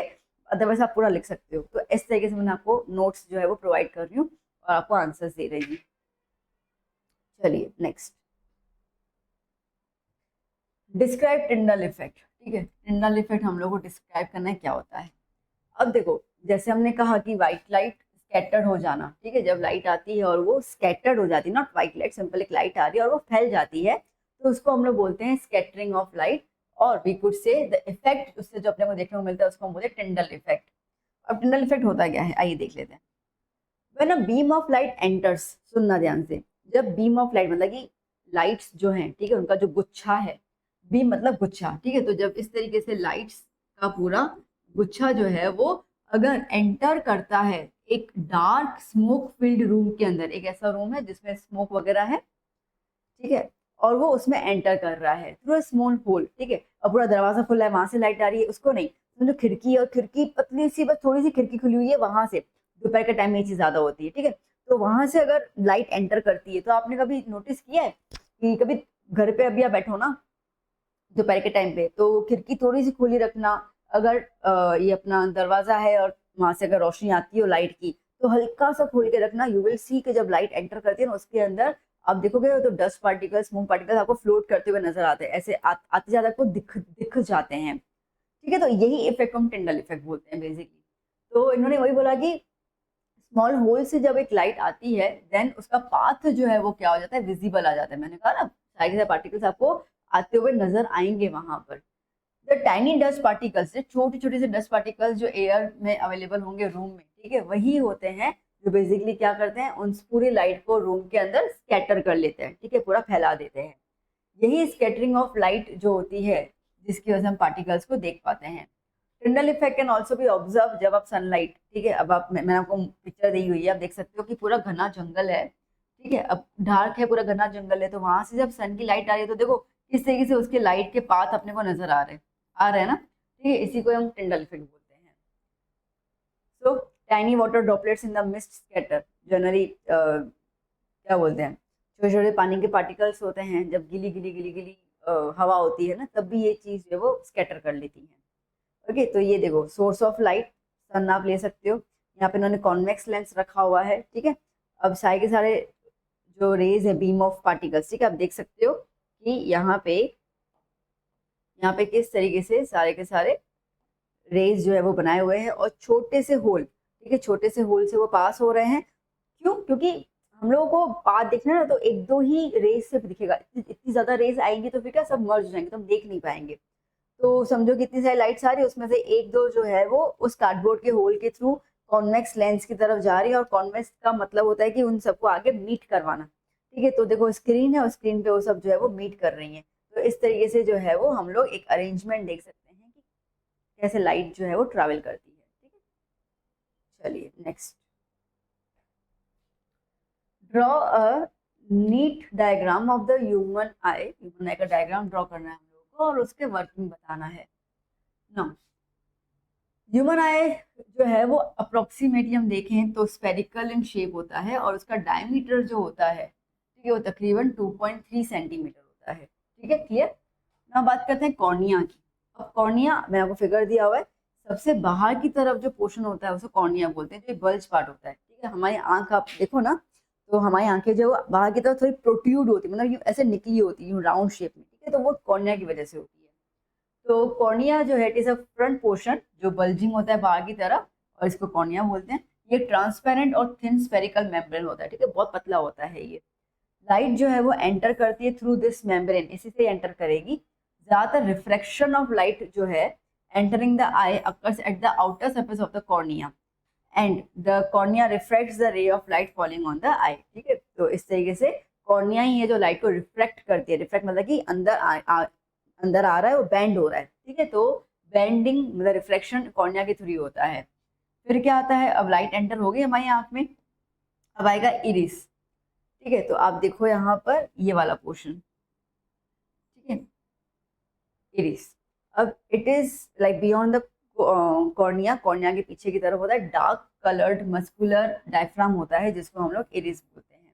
अदरवाइज आप पूरा लिख सकते हो। तो इस तरीके से मैंने आपको नोट्स जो है वो प्रोवाइड कर रही हूँ और आपको आंसर्स दे रही हूँ। चलिए नेक्स्ट, डिस्क्राइब टिंडल इफेक्ट, ठीक है। टिंडल इफेक्ट हम लोग को डिस्क्राइब करना है, क्या होता है। अब देखो, जैसे हमने कहा कि व्हाइट लाइट स्कैटर्ड हो जाना, ठीक है, जब लाइट आती है और वो स्कैटर्ड हो जाती है, नॉट व्हाइट लाइट, सिंपल एक लाइट आ रही है और वो फैल जाती है, तो उसको हम लोग बोलते हैं स्कैटरिंग ऑफ लाइट, और we could say the effect उससे जो अपने को देखने को मिलता है उसको हम बोलते हैं टिंडल इफेक्ट। अब टिंडल इफेक्ट होता क्या है, आइए देख लेते हैं। When a beam of light enters, सुनना ध्यान से, जब बीम ऑफ लाइट मतलब कि लाइट्स जो हैं, ठीक है, उनका जो गुच्छा है, बीम मतलब गुच्छा, ठीक है, तो जब इस तरीके से लाइट्स का पूरा गुच्छा जो है वो अगर एंटर करता है एक डार्क स्मोक फील्ड रूम के अंदर, एक ऐसा रूम है जिसमें स्मोक वगैरह है, ठीक है, और वो उसमें एंटर कर रहा है थ्रू अ स्मॉल होल, ठीक है, और पूरा दरवाजा खुला है, वहां से लाइट आ रही है, उसको नहीं, समझो खिड़की, और खिड़की पतली सी, बस थोड़ी सी खिड़की खुली हुई है, वहां से दोपहर के टाइम में ये चीज ज्यादा होती है, ठीक है, तो वहां से अगर लाइट एंटर करती है, तो आपने कभी नोटिस किया है कि कभी घर पे अभी आप बैठो ना दोपहर के टाइम पे, तो खिड़की थोड़ी सी खुली रखना, अगर ये अपना दरवाजा है और वहां से अगर रोशनी आती है लाइट की, तो हल्का सा खोल के रखना। यू विल सी कि जब लाइट एंटर करती है ना, उसके अंदर आप देखोगे तो डस्ट पार्टिकल्स, स्मोक पार्टिकल्स आपको फ्लोट करते हुए नजर आते हैं, ऐसे आते जाते आपको दिख जाते हैं, ठीक है। तो यही इफेक्ट हम टिंडल इफेक्ट बोलते हैं बेसिकली। तो इन्होंने वही बोला कि स्मॉल होल से जब एक लाइट आती है, देन उसका पाथ जो है वो क्या हो जाता है, विजिबल आ जाता है। मैंने कहा ना, सारे पार्टिकल्स आपको आते हुए नजर आएंगे वहां पर। द टाइनी डस्ट पार्टिकल्स, छोटे छोटे से डस्ट पार्टिकल्स जो एयर में अवेलेबल होंगे रूम में, ठीक है, वही होते हैं जो बेसिकली क्या करते हैं, उन पूरी लाइट को रूम के अंदर स्कैटर कर लेते हैं, ठीक है, पूरा फैला देते हैं। यही स्कैटरिंग ऑफ लाइट जो होती है, जिसकी वजह से हम पार्टिकल्स को देख पाते हैं। Tyndall effect can also be observe जब आप सनलाइट, ठीक है, अब आप, मैंने आपको पिक्चर दी हुई है, आप देख सकते हो कि पूरा घना जंगल है, ठीक है, अब डार्क है, पूरा घना जंगल है, तो वहां से जब सन की लाइट आ रही है तो देखो किस तरीके से उसके लाइट के पाथ अपने को नजर आ रहे हैं ना, ठीक है, इसी को हम टिंडल इफेक्ट बोलते हैं। So tiny water droplets in the mist scatter, generally क्या बोलते हैं, छोटे छोटे पानी के पार्टिकल्स होते हैं, जब गिली गिली गिली गिली हवा होती है ना, तब भी ये चीज जो है वो स्कैटर कर लेती है। ओके, तो ये देखो सोर्स ऑफ लाइट सन आप ले सकते हो। यहाँ पे इन्होंने कॉन्वेक्स लेंस रखा हुआ है, ठीक है। अब सारे के सारे जो रेज है बीम ऑफ पार्टिकल्स, ठीक है, आप देख सकते हो कि यहाँ पे किस तरीके से सारे के सारे रेज जो है वो बनाए हुए हैं और छोटे से होल, ठीक है, छोटे से होल से वो पास हो रहे हैं। क्यों? क्योंकि हम लोगों को पाथ देखना है ना, तो एक दो ही रेज से दिखेगा। इतनी ज्यादा रेज आएंगी तो फिर क्या सब मर्ज हो जाएंगे, तो हम देख नहीं पाएंगे। तो समझो कि इतनी सारी लाइट्स आ रही है, उसमें से एक दो जो है वो उस कार्डबोर्ड के होल के थ्रू कॉन्वेक्स लेंस की तरफ जा रही है, और कॉन्वेक्स का मतलब होता है कि उन सबको आगे मीट करवाना, ठीक है। तो देखो स्क्रीन है और स्क्रीन पे वो सब जो है वो मीट कर रही है। तो इस तरीके से जो है वो हम लोग एक अरेंजमेंट देख सकते हैं कि कैसे लाइट जो है वो ट्रैवल करती है, ठीक है। चलिए next, draw a neat diagram of the human आई का डायग्राम ड्रॉ करना है हम लोग को और उसके वर्किंग बताना है ना। ह्यूमन आई जो है वो अप्रोक्सीमेटली हम देखें तो स्फेरिकल इन शेप होता है और उसका डायमीटर जो होता है, ठीक है, वो तकरीबन 2.3 सेंटीमीटर होता है, ठीक है, क्लियर। ना बात करते हैं कॉर्निया की। अब कॉर्निया मैं आपको फिगर दिया हुआ है, सबसे बाहर की तरफ जो पोर्शन होता है उसे कॉर्निया बोलते हैं, जो बल्ज पार्ट होता है, ठीक है। हमारी आंख आप देखो ना, तो हमारी आंखें जो बाहर की तरफ थोड़ी प्रोट्रूड होती है, मतलब यूं ऐसे निकली होती है, यूं राउंड शेप में, ठीक है, तो वो कॉर्निया की वजह से होती है। तो कॉर्निया जो है it is a front portion जो बल्जिंग होता है बाहर की तरफ, और इसको कॉर्निया बोलते हैं। ये ट्रांसपेरेंट और थिन स्फेरिकल मेम्ब्रेन होता है, ठीक है, बहुत पतला होता है ये। लाइट जो है वो एंटर करती है थ्रू दिस मेम्ब्रेन, इसी से एंटर करेगी। ज्यादातर रिफ्लेक्शन ऑफ लाइट जो है entering the eye occurs at the outer surface of the cornea and the cornea reflects the ray of light falling on the eye, ठीक है। तो इस तरीके से कॉर्निया ही है जो लाइट को रिफ्लेक्ट करती है। रिफ्लेक्ट मतलब कि अंदर आ रहा है, वो बेंड हो रहा है, ठीक है। तो बेंडिंग मतलब रिफ्लेक्शन कॉर्निया के थ्रू होता है। फिर क्या आता है, अब लाइट एंटर हो गई हमारी आंख में, अब आएगा इरिस, ठीक है। तो आप देखो यहाँ पर ये वाला पोर्शन, ठीक है, इरिस। अब it is like beyond the cornea, cornea के पीछे की तरफ होता है डार्क कलर्ड मस्कुलर डायफ्राम होता है, जिसको हम लोग इरिस बोलते हैं,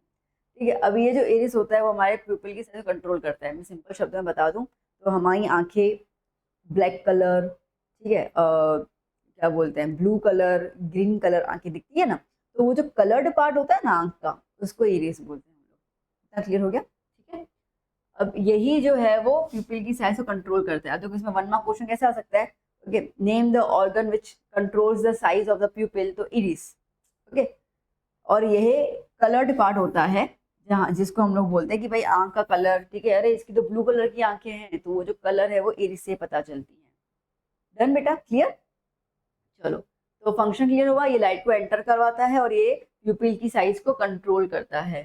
ठीक है। अब ये जो इरिस होता है वो हमारे प्यूपिल की साइज कंट्रोल करता है। मैं सिंपल शब्दों में बता दूं तो हमारी आंखें ब्लैक कलर, ठीक है, क्या बोलते हैं, ब्लू कलर, ग्रीन कलर आंखें दिखती है ना, तो वो जो कलर्ड पार्ट होता है ना आंख का, उसको इरिस बोलते हैं हम लोग। इतना क्लियर हो गया, ठीक है। अब यही जो है वो प्यूपिल की साइज को कंट्रोल करता है। तो इसमें 1 मार्क क्वेश्चन कैसे आ सकता है, okay, name the organ which controls the size of the प्यूपिल, तो इरिस, ओके। और यह कलर्ड पार्ट होता है जहाँ जिसको हम लोग बोलते हैं कि भाई आंख का कलर, ठीक है, अरे इसकी तो ब्लू कलर की आंखें हैं, तो वो जो कलर है वो इरिस से पता चलती है। डन बेटा, क्लियर। चलो, तो फंक्शन क्लियर हुआ, ये लाइट को एंटर करवाता है और ये प्यूपिल की साइज को कंट्रोल करता है।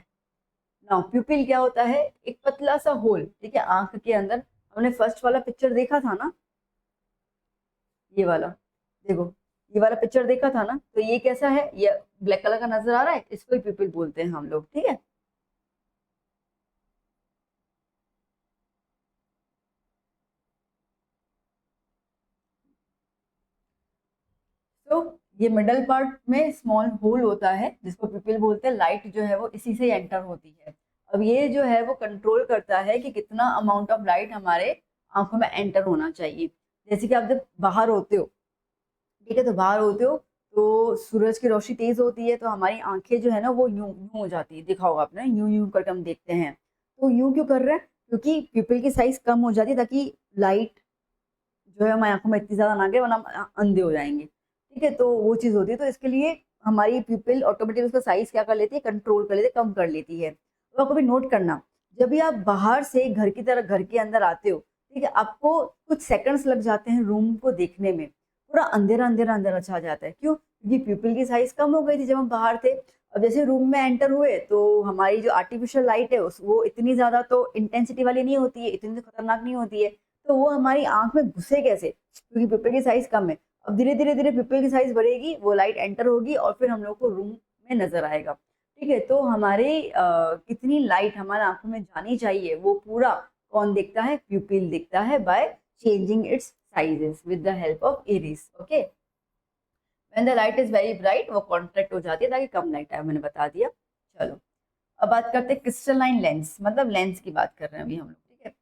नाउ प्यूपिल क्या होता है, एक पतला सा होल, ठीक है, आंख के अंदर। हमने फर्स्ट वाला पिक्चर देखा था ना, ये वाला, देखो ये वाला पिक्चर देखा था ना, तो ये कैसा है, ये ब्लैक कलर का नजर आ रहा है, इसको ही प्यूपिल बोलते हैं हम लोग, ठीक है। तो ये मिडल पार्ट में स्मॉल होल होता है जिसको पिपिल बोलते हैं, लाइट जो है वो इसी से एंटर होती है। अब ये जो है वो कंट्रोल करता है कि कितना अमाउंट ऑफ लाइट हमारे आंखों में एंटर होना चाहिए। जैसे कि आप जब बाहर होते हो, ठीक है, तो बाहर होते हो तो सूरज की रोशनी तेज होती है, तो हमारी आंखें जो है ना वो यूं यूं हो जाती है, देखा होगा आपने, यूं यूं करके हम देखते हैं। तो यूं क्यों कर रहे हैं, क्योंकि पिपिल की साइज कम हो जाती है ताकि लाइट जो है हमारी आंखों में इतनी ज्यादा ना गिरे, वरना हम अंधे हो जाएंगे, ठीक है। तो वो चीज होती है, तो इसके लिए हमारी प्यूपिल ऑटोमेटिक उसका साइज क्या कर लेती है, कंट्रोल कर लेती है, कम कर लेती है। तो आपको भी नोट करना, जब भी आप बाहर से घर की तरह घर के अंदर आते हो, ठीक है, आपको कुछ सेकंड्स लग जाते हैं रूम को देखने में, पूरा अंधेरा अंधेरा अंधेरा छा जाता है। क्यों? क्योंकि प्यूपिल की साइज कम हो गई थी जब हम बाहर थे। अब जैसे रूम में एंटर हुए तो हमारी जो आर्टिफिशियल लाइट है उस वो इतनी ज्यादा तो इंटेंसिटी वाली नहीं होती है, इतनी तो खतरनाक नहीं होती है, तो वो हमारी आंख में घुसे कैसे, क्योंकि पिपल की साइज कम है। अब धीरे धीरे धीरे पिपल की साइज बढ़ेगी, वो लाइट एंटर होगी और फिर हम लोग को रूम में नजर आएगा, ठीक है। तो हमारे कितनी लाइट हमारे आंखों में जानी चाहिए वो पूरा कौन देखता है, प्यूपिल देखता है, by changing it's sizes with the help of iris, okay. When the light is very bright वो कॉन्ट्रैक्ट हो जाती है ताकि कम लाइट आए, मैंने बता दिया। चलो, अब बात करते हैं क्रिस्टलाइन लेंस, मतलब लेंस की बात कर रहे हैं अभी हम लोग, ठीक है।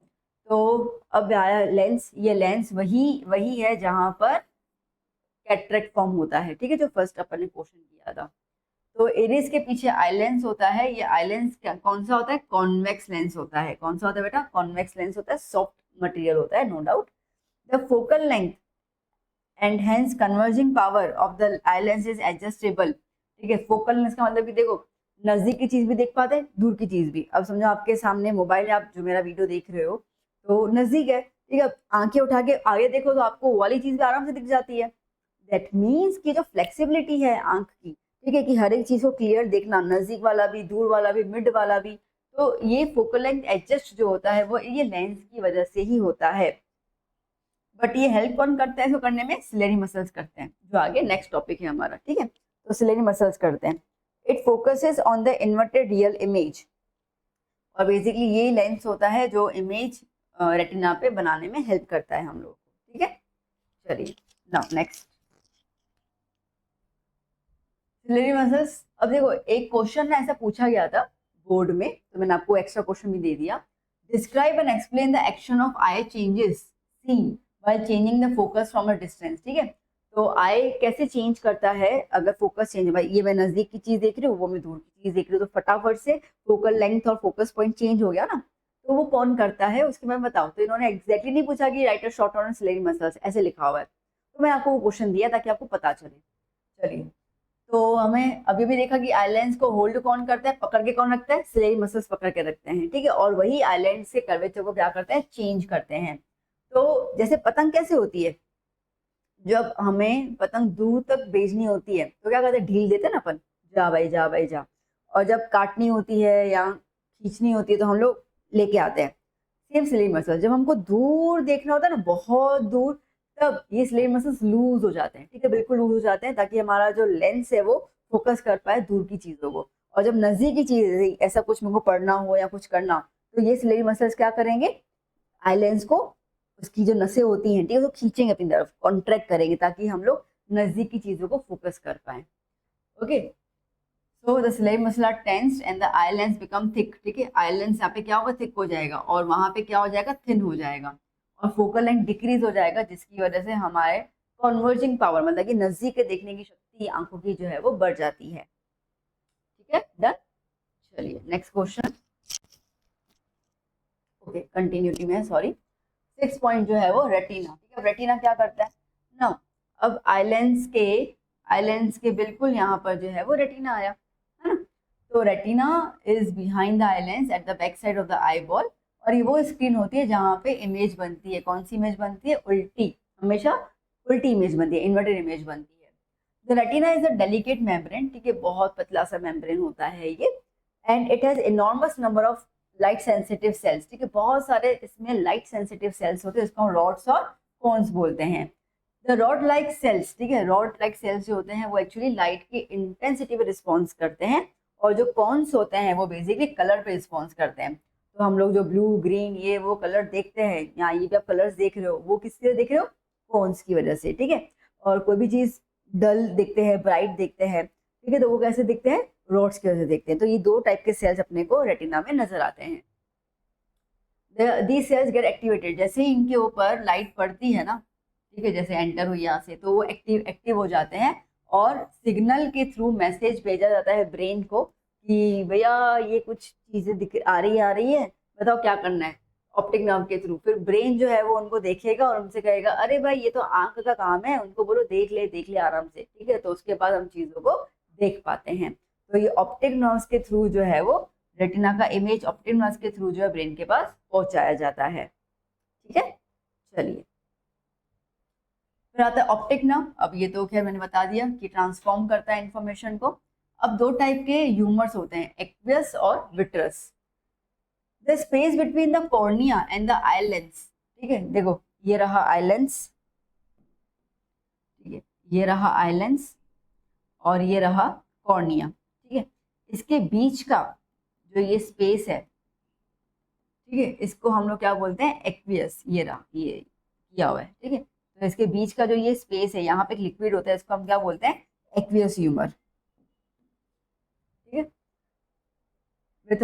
तो अब आया लेंस, ये लेंस वही है जहां पर कैटरेक्ट फॉर्म होता है, ठीक है, जो फर्स्ट अपन ने क्वेश्चन किया था। तो इरिस के पीछे आई लेंस होता है, ये आई लेंस कौन सा होता है, कॉन्वेक्स लेंस होता है। कौन सा होता है बेटा, कॉन्वेक्स लेंस होता है, सॉफ्ट मटेरियल होता है, no doubt. The focal length and hence converging power of the eye lens is adjustable, ठीक है। फोकल लेंस का मतलब कि देखो, नजदीक की चीज भी देख पाते हैं, दूर की चीज भी। अब समझो आपके सामने मोबाइल है, आप जो मेरा वीडियो देख रहे हो तो नजदीक है, ठीक है, आंखें उठा के आगे देखो तो आपको वो वाली चीज भी आराम से दिख जाती है। दैट मीन्स कि जो फ्लेक्सिबिलिटी है आंख की, ठीक है, कि हर एक चीज को क्लियर देखना, नजदीक वाला भी, दूर वाला भी, मिड वाला भी, तो ये फोकल लेंथ एडजस्ट जो होता है वो ये लेंस की वजह से ही होता है। बट ये हेल्प कौन करता है इसको करने में, सिलेरी मसल्स करते हैं, जो आगे नेक्स्ट टॉपिक है हमारा, ठीक है। तो सिलेरी मसल्स करते हैं। It focuses on the inverted real image, और बेसिकली ये लेंस होता है जो इमेज रेटिना पे बनाने में हेल्प करता है हम लोग को, ठीक है। चलिए नाउ नेक्स्ट, सिलेरी मसल्स। अब देखो एक क्वेश्चन ना ऐसा पूछा गया था बोर्ड में, तो मैंने आपको एक्स्ट्रा क्वेश्चन भी दे दिया। Describe and explain the action of eye changes seen while changing the focus from a distance, ठीक है। तो आई कैसे चेंज करता है अगर फोकस चेंज, भाई ये मैं नजदीक की चीज देख रही हूँ, वो मैं दूर की चीज देख रही हूँ, तो फटाफट से फोकल लेंथ और फोकस पॉइंट चेंज हो गया ना। तो वो कौन करता है उसके मैं बताऊँ, तो इन्होंने एग्जैक्टली नहीं पूछा कि writer short on ciliary muscles ऐसे लिखा हुआ है, तो मैं आपको वो क्वेश्चन दिया ताकि आपको पता चले। चलिए, तो हमें अभी भी देखा कि आइलैंड्स को होल्ड कौन करता है, पकड़ के कौन रखता है, सिलेरी मसल्स पकड़ के रखते हैं, ठीक है। और वही आइलैंड से कर्वेचर को क्या करते हैं, चेंज करते हैं। तो जैसे पतंग कैसे होती है, जब हमें पतंग दूर तक भेजनी होती है तो क्या करते हैं, ढील देते हैं ना अपन, जा भाई जा भाई जा। और जब काटनी होती है या खींचनी होती है तो हम लोग लेके आते हैं। सेम स्लीव मसल, जब हमको दूर देखना होता है ना, बहुत दूर, तब ये स्लीव मसल्स लूज हो जाते हैं, ठीक है, बिल्कुल लूज हो जाते हैं, ताकि हमारा जो लेंस है वो फोकस कर पाए दूर की चीजों को। और जब नजदीक की चीज ऐसा कुछ मुझको पढ़ना हो या कुछ करना, तो ये स्लीव मसल्स क्या करेंगे, आई लेंस को, उसकी जो नसें होती हैं, ठीक है, उसको खींचेंगे अपनी तरफ, कॉन्ट्रैक्ट करेंगे, ताकि हम लोग नजदीक की चीजों को फोकस कर पाए। Okay, so the slave muscle are tensed and the eye lens become thick, ठीक है, आई लेंस यहाँ पे क्या होगा, थिक हो जाएगा, और वहां पे क्या हो जाएगा, थिन हो जाएगा, और फोकल लेंथ डिक्रीज हो जाएगा, जिसकी वजह से हमारे कॉन्वर्जिंग पावर, मतलब कि नजदीक के देखने की शक्ति आंखों की जो है वो बढ़ जाती है, ठीक है, डन। चलिए नेक्स्ट क्वेश्चन, ओके कंटिन्यूटी में, सॉरी। 6 पॉइंट जो है वो रेटिना, ठीक है। रेटिना क्या करता है ना, अब आइलेंस के बिल्कुल यहाँ पर जो है वो रेटिना आया, है ना। तो retina is behind the eye lens at the back side of the eyeball, और ये वो स्क्रीन होती है जहाँ पे इमेज बनती है, कौन सी इमेज बनती है, उल्टी, हमेशा उल्टी इमेज बनती है, इन्वर्टेड इमेज बनती है। The retina is a delicate membrane, ठीक है, बहुत पतला सा मेम्ब्रेन होता है ये, and it has enormous number of light sensitive sales, ठीक है, बहुत सारे इसमें लाइट सेंसिटिव सेल्स होते हैं, इसको हम रॉड्स और कोन्स बोलते हैं। द रॉड लाइक सेल्स, ठीक है, रॉड लाइक सेल्स जो होते हैं वो एक्चुअली लाइट की इंटेंसिटी पे रिस्पॉन्स करते हैं, और जो कॉन्स होते हैं वो बेसिकली कलर पे रिस्पॉन्स करते हैं। तो हम लोग जो ब्लू ग्रीन ये वो कलर देखते हैं, यहाँ ये भी आप कलर्स देख रहे हो, वो किससे देख रहे हो, कॉन्स की वजह से, ठीक है। और कोई भी चीज डल देखते हैं, ब्राइट देखते हैं, ठीक है, तो वो कैसे दिखते हैं, रॉड्स की वजह से देखते हैं। तो ये दो टाइप के सेल्स अपने को रेटिना में नजर आते हैं। these cells get activated, जैसे ही इनके ऊपर लाइट पड़ती है ना, ठीक है, जैसे एंटर हुई यहाँ से, तो वो एक्टिव हो जाते हैं, और सिग्नल के थ्रू मैसेज भेजा जाता है ब्रेन को कि भैया ये कुछ चीजें दिख आ रही है, बताओ क्या करना है, ऑप्टिक नर्व के थ्रू। फिर ब्रेन जो है वो उनको देखेगा और उनसे कहेगा अरे भाई ये तो आंख का काम है, उनको बोलो देख ले आराम से, ठीक है, तो उसके बाद हम चीजों को देख पाते हैं। तो ये ऑप्टिक नर्व्स के थ्रू जो है वो रेटिना का इमेज ऑप्टिक नर्व्स के थ्रू जो है ब्रेन के पास पहुंचाया जाता है, ठीक है। चलिए फिर आता है ऑप्टिक नर्व, अब ये तो खैर मैंने बता दिया कि ट्रांसफॉर्म करता है इंफॉर्मेशन को। अब दो टाइप के ह्यूमर्स होते हैं, एक्वियस और vitreous. The space between the cornea and the eye lens, ठीक है, देखो ये रहा आई लेंस, ठीक है, ये रहा आई लेंस और ये रहा कॉर्निया, ठीक है, इसके बीच का जो ये स्पेस है, ठीक है, इसको हम लोग क्या बोलते हैं, एक्वियस, ये रहा, ये किया हुआ है, ठीक है। तो इसके बीच का जो ये स्पेस है, यहाँ पे एक लिक्विड होता है, इसको हम क्या बोलते हैं, एक्वियस ह्यूमर, ठीक है। With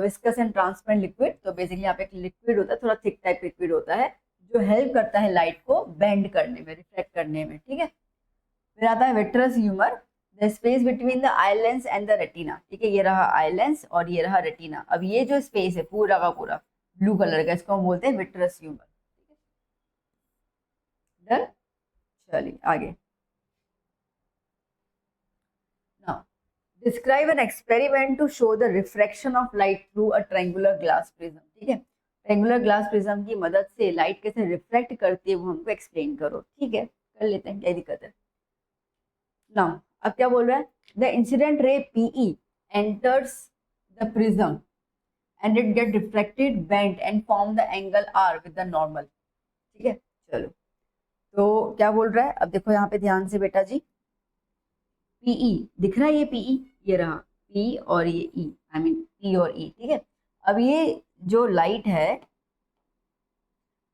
viscous and transparent liquid. तो बेसिकली यहाँ पे एक लिक्विड होता है, थोड़ा थिक टाइप लिक्विड होता है, जो हेल्प करता है लाइट को बेंड करने में, रिफ्लेक्ट करने में, ठीक है। फिर आता है vitreous humour, the space between the eye lens and the retina, ठीक है। ये रहा आई लेंस और ये रहा रेटिना। अब ये जो स्पेस है पूरा का पूरा ब्लू कलर का, इसको हम बोलते हैं विट्रस ह्यूमर। डन, चलिए आगे। Now describe an experiment to show the refraction of light through a triangular glass prism, ठीक है। ट्रायंगुलर ग्लास प्रिज्म की मदद से लाइट कैसे रिफ्लेक्ट करती है वो हमको एक्सप्लेन करो, ठीक है। कर लेते हैं, क्या दिक्कत है। नाउ अब क्या बोल रहा है, the incident ray PE enters the prism and it get reflected, bent and form the angle R with the normal, ठीक है। चलो, तो क्या बोल रहा है, अब देखो यहाँ पे ध्यान से बेटा जी, PE दिख रहा है, ये PE, ये रहा P और ये E, आई मीन P और E, ठीक है। अब ये जो लाइट है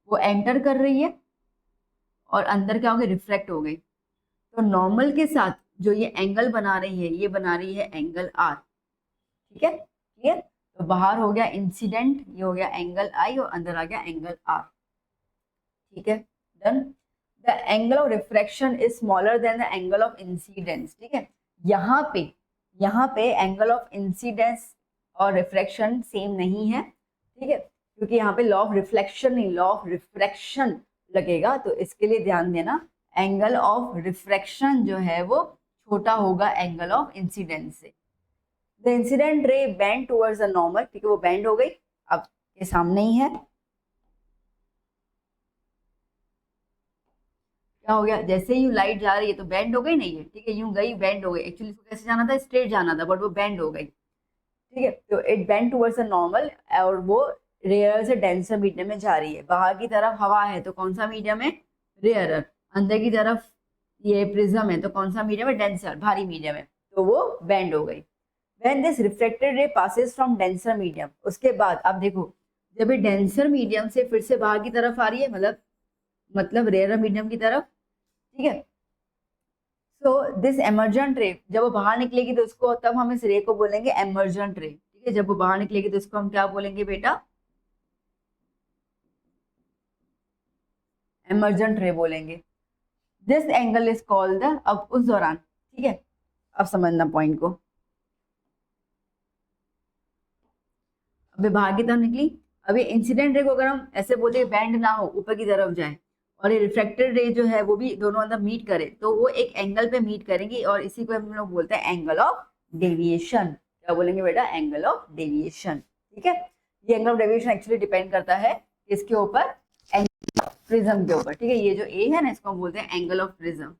वो एंटर कर रही है और अंदर क्या हो गई, रिफ्लेक्ट हो गई। तो नॉर्मल के साथ जो ये एंगल बना रही है, ये बना रही है एंगल R, ठीक है, क्लियर। तो बाहर हो गया इंसिडेंट, ये हो गया एंगल I और अंदर आ गया एंगल R, ठीक है, done. The angle of refraction is smaller than the angle of incidence, ठीक है। यहाँ पे एंगल ऑफ इंसिडेंस और रिफ्रैक्शन सेम नहीं है, ठीक है, क्योंकि यहाँ पे लॉ ऑफ रिफ्लेक्शन नहीं, लॉ ऑफ रिफ्रैक्शन लगेगा। तो इसके लिए ध्यान देना, एंगल ऑफ रिफ्रैक्शन जो है वो छोटा होगा एंगल ऑफ इंसिडेंस से। The incident ray bend towards the normal, ठीक है, वो बेंड हो गई, अब ये सामने ही है। क्या हो गया, जैसे ही लाइट जा रही है तो बेंड हो गई, नहीं है, ठीक है, यूं गई बेंड हो गई। एक्चुअली इसको कैसे जाना था, स्ट्रेट जाना था, बट वो बेंड हो गई, ठीक है। तो it bend towards the normal और वो रेयर से डेंसर मीडियम में जा रही है। बाहर की तरफ हवा है तो कौन सा मीडियम है, रेयर। अंदर की तरफ ये प्रिज्म है तो कौन सा मीडियम है, डेंसर, भारी मीडियम है, तो वो बेंड हो गई। When this refracted ray passes from denser medium, उसके बाद अब देखो, जब ये डेंसर मीडियम से फिर से बाहर की तरफ आ रही है, मतलब रेयर मीडियम की तरफ, ठीक है। सो दिस एमर्जेंट रे, जब वो बाहर निकलेगी तो उसको, तब हम इस रे को बोलेंगे एमर्जेंट रे, ठीक है। जब वो बाहर निकलेगी तो इसको हम क्या बोलेंगे बेटा, एमर्जेंट रे बोलेंगे। This angle is called the, अब उस दौरान, ठीक है, अब समझना पॉइंट को। अभी बाहर की तरफ निकली, अभी इंसिडेंट रे को अगर हम ऐसे बोलते बैंड ना हो, ऊपर की तरफ जाए, और ये रिफ्लेक्टेड रे जो है वो भी दोनों अंदर मीट करे, तो वो एक एंगल पे मीट करेंगी और इसी को हम लोग बोलते हैं एंगल ऑफ डेविएशन। क्या बोलेंगे बेटा, एंगल ऑफ डेविएशन, ठीक है। ये angle of deviation actually depend करता है किसके ऊपर, एंगल ऑफ प्रिज्म के ऊपर, ठीक है। ये जो ए है ना, इसको हम बोलते हैं angle of prism,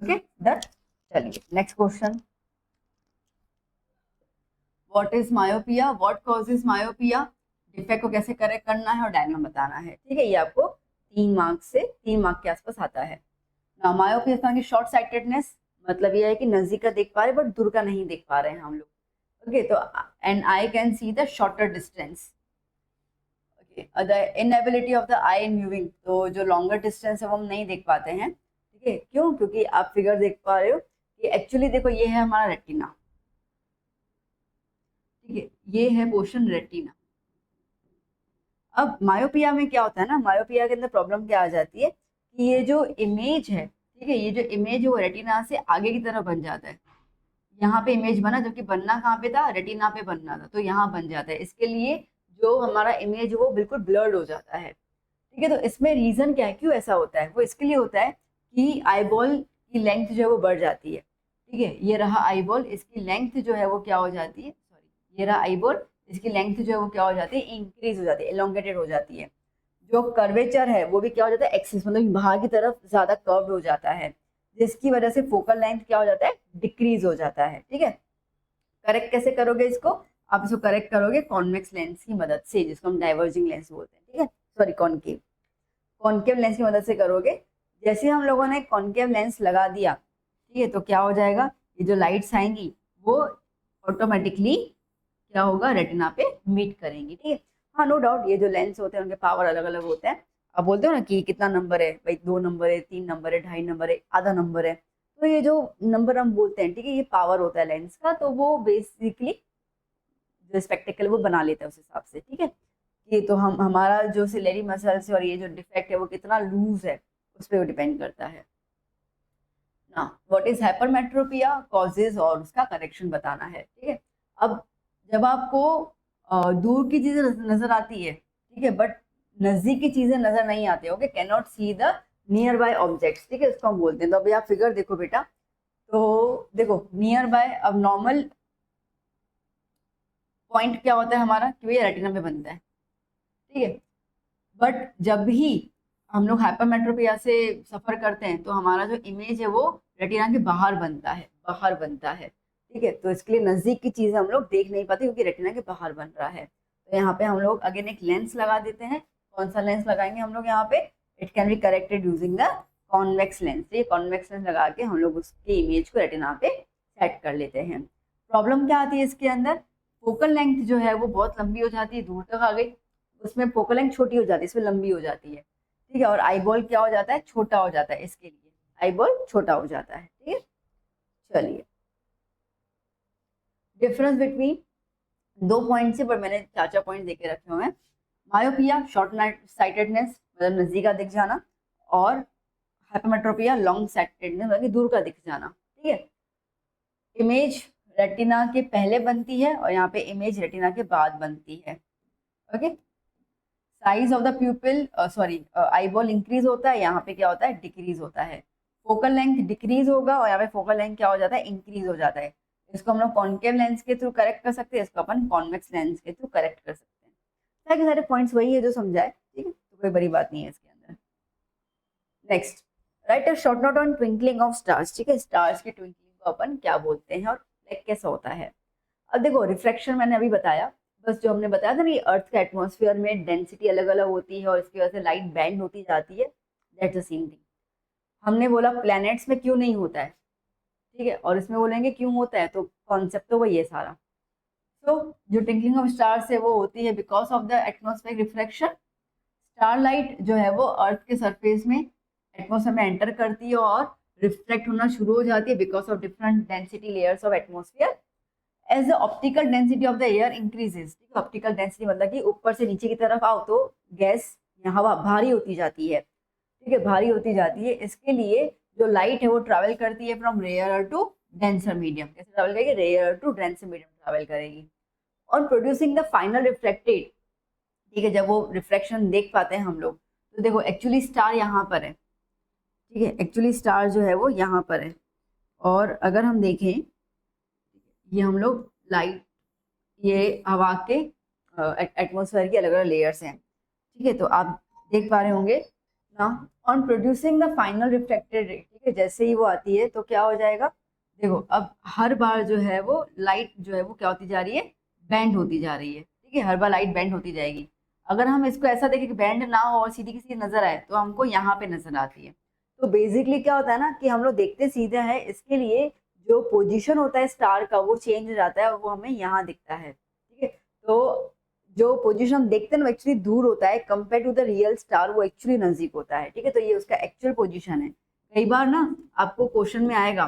okay, done. चलिए next question, what is myopia, what causes myopia, defect को कैसे करेक्ट करना है और डायग्राम बताना है, ठीक है। ये आपको 3 मार्क के आसपास आता है ना। मायोपिया की शॉर्ट साइटेडनेस, मतलब ये है कि नजदीक का देख पा रहे बट दूर का नहीं देख पा रहे हैं हम लोग, ओके। तो and I can see the shorter distance, okay. The inability of the I in viewing, तो जो लॉन्गर डिस्टेंस है वो हम नहीं देख पाते हैं, ठीक है। क्यों, क्योंकि आप फिगर देख पा रहे हो कि एक्चुअली देखो ये है हमारा रेटिना, ठीक है, ये है पोर्शन रेटिना। अब मायोपिया में क्या होता है ना, मायोपिया के अंदर प्रॉब्लम क्या आ जाती है कि ये जो इमेज है, ठीक है, ये जो इमेज है वो रेटिना से आगे की तरफ बन जाता है। यहाँ पे इमेज बना, जबकि बनना कहाँ पे था, रेटिना पे बनना था, तो यहाँ बन जाता है। इसके लिए जो हमारा इमेज वो बिल्कुल ब्लर्ड हो जाता है, ठीक है। तो इसमें रीजन क्या है, क्यों ऐसा होता है, वो इसके लिए होता है कि आईबॉल की लेंथ जो है वो बढ़ जाती है, ठीक है। ये रहा आईबॉल, इसकी लेंथ जो है वो क्या हो जाती है, सॉरी, ये रहा आईबॉल, इसकी लेंथ जो है वो क्या हो जाती है, इंक्रीज हो जाती है, एलोंगेटेड हो जाती है। जो कर्वेचर है वो भी क्या हो जाता है, एक्सिस, मतलब बाहर की तरफ ज्यादा कर्व्ड हो जाता है, जिसकी वजह से फोकल लेंथ क्या हो जाता है, डिक्रीज हो जाता है, ठीक है। करेक्ट कैसे करोगे इसको, आप इसको करेक्ट करोगे कॉन्वेक्स लेंस की मदद से, जिसको हम डाइवर्जिंग लेंस बोलते हैं, ठीक है, सॉरी कॉन्केव लेंस की मदद से करोगे। जैसे हम लोगों ने कॉन्केव लेंस लगा दिया, ठीक है, तो क्या हो जाएगा, ये जो लाइट्स आएंगी वो ऑटोमेटिकली क्या होगा, रेटिना पे मीट करेंगी, ठीक है। हाँ, नो डाउट, ये जो लेंस होते हैं उनके पावर अलग अलग होते हैं। अब बोलते हो ना कि कितना नंबर है भाई, 2 नंबर है, 3 नंबर है, 2.5 नंबर है, आधा नंबर है, तो ये जो नंबर हम बोलते हैं, ठीक है, ये पावर होता है लेंस का, तो वो बेसिकली जो स्पेक्टिकल वो बना लेता है उस हिसाब से, ठीक है। ये तो हम हमारा जो सिलेरी मसल्स और ये जो डिफेक्ट है वो कितना लूज है उस पर वो डिपेंड करता है ना। व्हाट इज हाइपरमेट्रोपिया, कॉजेज और उसका करेक्शन बताना है, ठीक है। अब जब आपको दूर की चीजें नजर आती है, ठीक है, बट नजदीक की चीजें नजर नहीं आती, okay, can not see the near by objects, ठीक है, उसको हम बोलते हैं। तो अभी आप फिगर देखो बेटा, तो देखो नियर बाय, अब नॉर्मल पॉइंट क्या होता है हमारा कि भैया रेटिना में बनता है, ठीक है। बट जब भी हम लोग हाइपरमेट्रोपिया से सफर करते हैं तो हमारा जो इमेज है वो रेटिना के बाहर बनता है, बाहर बनता है, ठीक है। तो इसके लिए नजदीक की चीजें हम लोग देख नहीं पाते क्योंकि रेटिना के बाहर बन रहा है। तो यहाँ पे हम लोग अगेन एक लेंस लगा देते हैं। कौन सा लेंस लगाएंगे हम लोग यहाँ पे? It can be corrected using the convex lens. ये कॉन्वेक्स लेंस लगा के हम लोग उसके इमेज को रेटिना पे सेट कर लेते हैं। प्रॉब्लम क्या आती है इसके अंदर? फोकल लेंथ जो है वो बहुत लंबी हो जाती है, दूर तक आ गई, उसमें फोकल लेंथ छोटी हो जाती है, इसमें लंबी हो जाती है, ठीक है। और आई बॉल क्या हो जाता है? छोटा हो जाता है, इसके लिए आई बॉल छोटा हो जाता है, ठीक है। चलिए, डिफरेंस बिटवीन दो पॉइंट से, पर मैंने 4 पॉइंट देके रखे हुए हैं। मायोपिया शॉर्ट साइटेडनेस, मतलब नजदीक का दिख जाना, और हाइपरमेट्रोपिया लॉन्ग साइटेडनेस, मतलब दूर का दिख जाना, ठीक है। इमेज रेटिना के पहले बनती है और यहाँ पे इमेज रेटिना के बाद बनती है, okay. Size of the प्यूपिल, sorry, eyeball increase होता है, यहाँ पे क्या होता है? डिक्रीज होता है। फोकल लेंथ डिक्रीज होगा और यहाँ पे फोकल लेंथ क्या हो जाता है? इंक्रीज हो जाता है। इसको हम लोग कॉन्केव लेंस के थ्रू करेक्ट कर सकते हैं, इसको अपन कॉन्वेक्स लेंस के थ्रू करेक्ट कर सकते हैं। सारे सारे पॉइंट्स वही है जो समझाए, ठीक है, तो कोई बड़ी बात नहीं है इसके अंदर। Next, right a short note on twinkling of stars, ठीक है। स्टार्स की ट्विंकलिंग को अपन क्या बोलते हैं और लाइक कैसा होता है? अब देखो, रिफ्लेक्शन मैंने अभी बताया, बस जो हमने बताया था ना, ये अर्थ के एटमॉस्फेयर में डेंसिटी अलग अलग होती है और इसकी वजह से लाइट बैंड होती जाती है, दैट्स द सेम थिंग। हमने बोला प्लैनेट्स में क्यों नहीं होता है, ठीक है, और इसमें बोलेंगे क्यों होता है, तो कॉन्सेप्ट तो वही है सारा। तो जो ट्विंकलिंग ऑफ स्टार्स है वो होती है because of the atmospheric reflection. Starlight जो है वो अर्थ के सरफेस में एटमॉस्फेयर में एंटर करती है और रिफ्लेक्ट होना शुरू हो जाती है because of different density layers of atmosphere. As the optical density of the air increases, ठीक है, ऑप्टिकल डेंसिटी मतलब कि ऊपर से नीचे की तरफ आओ तो गैस या हवा भारी होती जाती है, ठीक है, भारी होती जाती है। इसके लिए जो लाइट है वो ट्रैवल करती है from rare to denser medium. कैसे ट्रैवल करेगी? Rare to denser medium travel करेगी। और प्रोड्यूसिंग द फाइनल रिफ्लेक्टेड, ठीक है, जब वो रिफ्लेक्शन देख पाते हैं हम लोग, तो देखो एक्चुअली स्टार यहाँ पर है, ठीक है, एक्चुअली स्टार जो है वो यहाँ पर है। और अगर हम देखें, ये हम लोग लाइट, ये हवा के एटमॉस्फेयर की अलग अलग लेयर्स हैं, ठीक है। तो आप देख पा रहे होंगे ना, on producing the final reflected ray, ठीक है, जैसे ही वो आती है तो क्या हो जाएगा? देखो, अब हर बार जो है वो लाइट जो है वो क्या होती जा रही है? बैंड होती जा रही है, ठीक है, हर बार लाइट बैंड होती जाएगी। अगर हम इसको ऐसा देखें कि बैंड ना हो और सीधी की सीधी नजर आए तो हमको यहाँ पे नजर आती है। तो बेसिकली क्या होता है ना कि हम लोग देखते सीधा है, इसके लिए जो पोजीशन होता है स्टार का वो चेंज हो जाता है, वो हमें यहाँ दिखता है, ठीक है। तो जो पोजीशन हम देखते हैं वो एक्चुअली दूर होता है compare to the real star, वो एक्चुअली नजदीक होता है, ठीक है। तो ये उसका एक्चुअल पोजीशन है। कई बार ना आपको क्वेश्चन में आएगा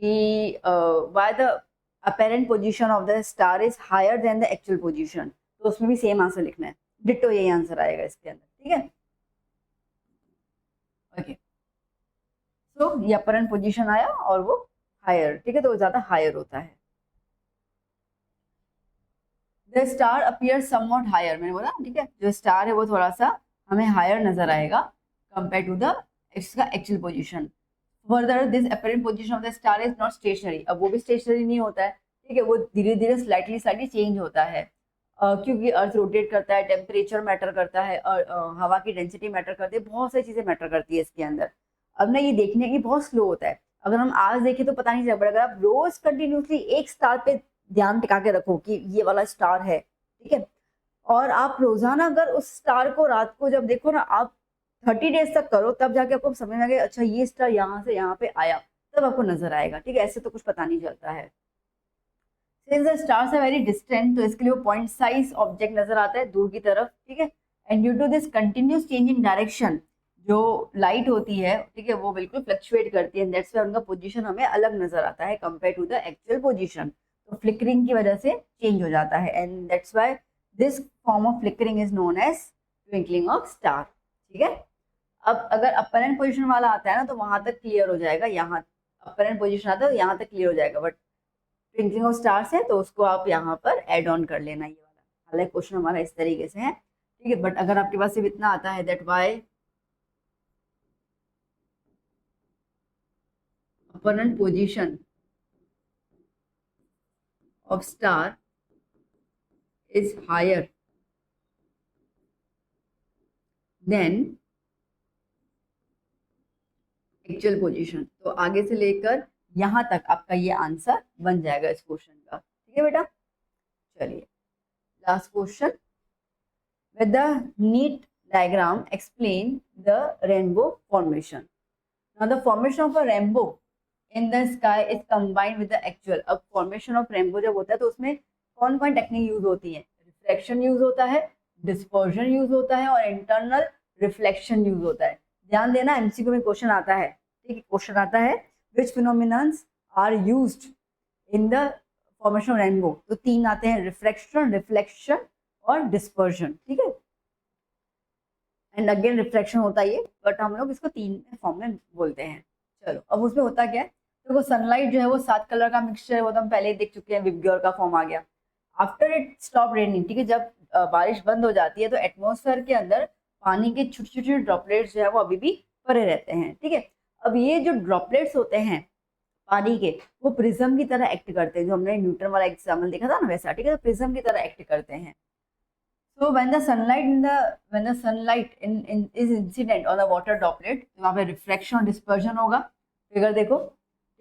कि why the apparent position of the star is higher than the actual position, तो उसमें भी सेम आंसर लिखना है, डिट्टो यही आंसर आएगा इसके अंदर, ठीक है, ओके। तो ये अपेरेंट पोजीशन आया और वो हायर, ठीक है, तो वो ज्यादा हायर होता है। The star appear somewhat higher, मैंने बोला, ठीक है, जो स्टार है वो थोड़ा सा हमें हायर नजर आएगा कंपेयर टू द इसका actual position. Further this apparent position of the star is not stationary, अब वो भी स्टेशनरी नहीं होता है, ठीक है, वो धीरे धीरे स्लाइटली स्लाइटली चेंज होता है, क्योंकि अर्थ रोटेट करता है, टेम्परेचर मैटर करता है, और हवा की डेंसिटी मैटर करती है, बहुत सारी चीजें मैटर करती है इसके अंदर। अब ना ये देखने की बहुत स्लो होता है, अगर हम आज देखें तो पता नहीं चल, अगर आप रोज कंटिन्यूसली एक स्टार पे ध्यान टिका के रखो कि ये वाला स्टार है, ठीक है, और आप रोजाना अगर उस स्टार को रात को जब देखो ना, आप 30 डेज तक करो, तब जाके आपको समझ में आएगा अच्छा ये स्टार यहाँ से यहाँ पे आया, तब आपको नजर आएगा, ठीक है, ऐसे तो कुछ पता नहीं चलता है। Since the stars are very distant, तो इसके लिए वो पॉइंट साइज ऑब्जेक्ट नजर आता है दूर की तरफ, ठीक है, and due to this continuous change in direction, जो लाइट होती है, ठीक है, वो बिल्कुल फ्लक्चुएट करती है, दैट्स व्हाई उनका पोजीशन हमें अलग नजर आता है compare to the actual position. तो फ्लिकरिंग की वजह से चेंज हो जाता है, and that's why this form of flickering is known as twinkling of star. ठीक है, अब अगर अपरेंट पोजीशन वाला आता है ना तो वहां तक क्लियर हो जाएगा, यहाँ अपरेंट पोजीशन आता है तो यहाँ तक क्लियर हो जाएगा, बट ट्विंकलिंग ऑफ स्टार्स है तो उसको आप यहाँ पर एड ऑन कर लेना, ये वाला। हालांकि क्वेश्चन हमारा इस तरीके से है, ठीक है, बट अगर आपके पास सिर्फ इतना आता है that why apparent position of star is higher than actual position, तो आगे से लेकर यहां तक आपका ये आंसर बन जाएगा इस क्वेश्चन का। ठीक है बेटा, चलिए last question. With the NEET diagram explain the rainbow formation. Now the formation of a rainbow in the sky is combined with the actual. अब फॉर्मेशन ऑफ रेनबो जब होता है तो उसमें कौन कौन टेक्निक यूज होती है? रिफ्लेक्शन यूज होता है, डिस्पर्जन यूज होता है और इंटरनल रिफ्लेक्शन यूज होता है। ध्यान देना, एमसीक्यू में क्वेश्चन आता है, ठीक है, क्वेश्चन आता है which phenomenons are used in the formation of rainbow, तो तीन आते हैं, रिफ्लेक्शन, रिफ्लेक्शन और डिस्पर्जन। ठीक है, एंड अगेन रिफ्लेक्शन होता है ये, बट हम लोग इसको तीन फॉर्म में बोलते हैं। चलो अब उसमें होता क्या है, तो वो सनलाइट जो है वो 7 कलर का मिक्सचर है, वो तो हम पहले ही देख चुके हैं, विबग्योर का फॉर्म आ गया। आफ्टर इट स्टॉप रेनिंग, ठीक है, जब बारिश बंद हो जाती है तो एटमॉस्फेयर के अंदर पानी के छोटे छोटे ड्रॉपलेट्स जो है वो अभी भी पड़े रहते हैं। ठीक है, अब ये जो ड्रॉपलेट्स होते हैं पानी के, वो प्रिज्म की तरह एक्ट करते हैं, जो हमने न्यूटन वाला एग्जाम्पल देखा था ना वैसा। ठीक है, तो प्रिज्म की तरह एक्ट करते हैं। So when the sunlight is incident on the water droplet, तो वहाँ पे रिफ्लेक्शन और डिस्पर्जन होगा। फिगर देखो,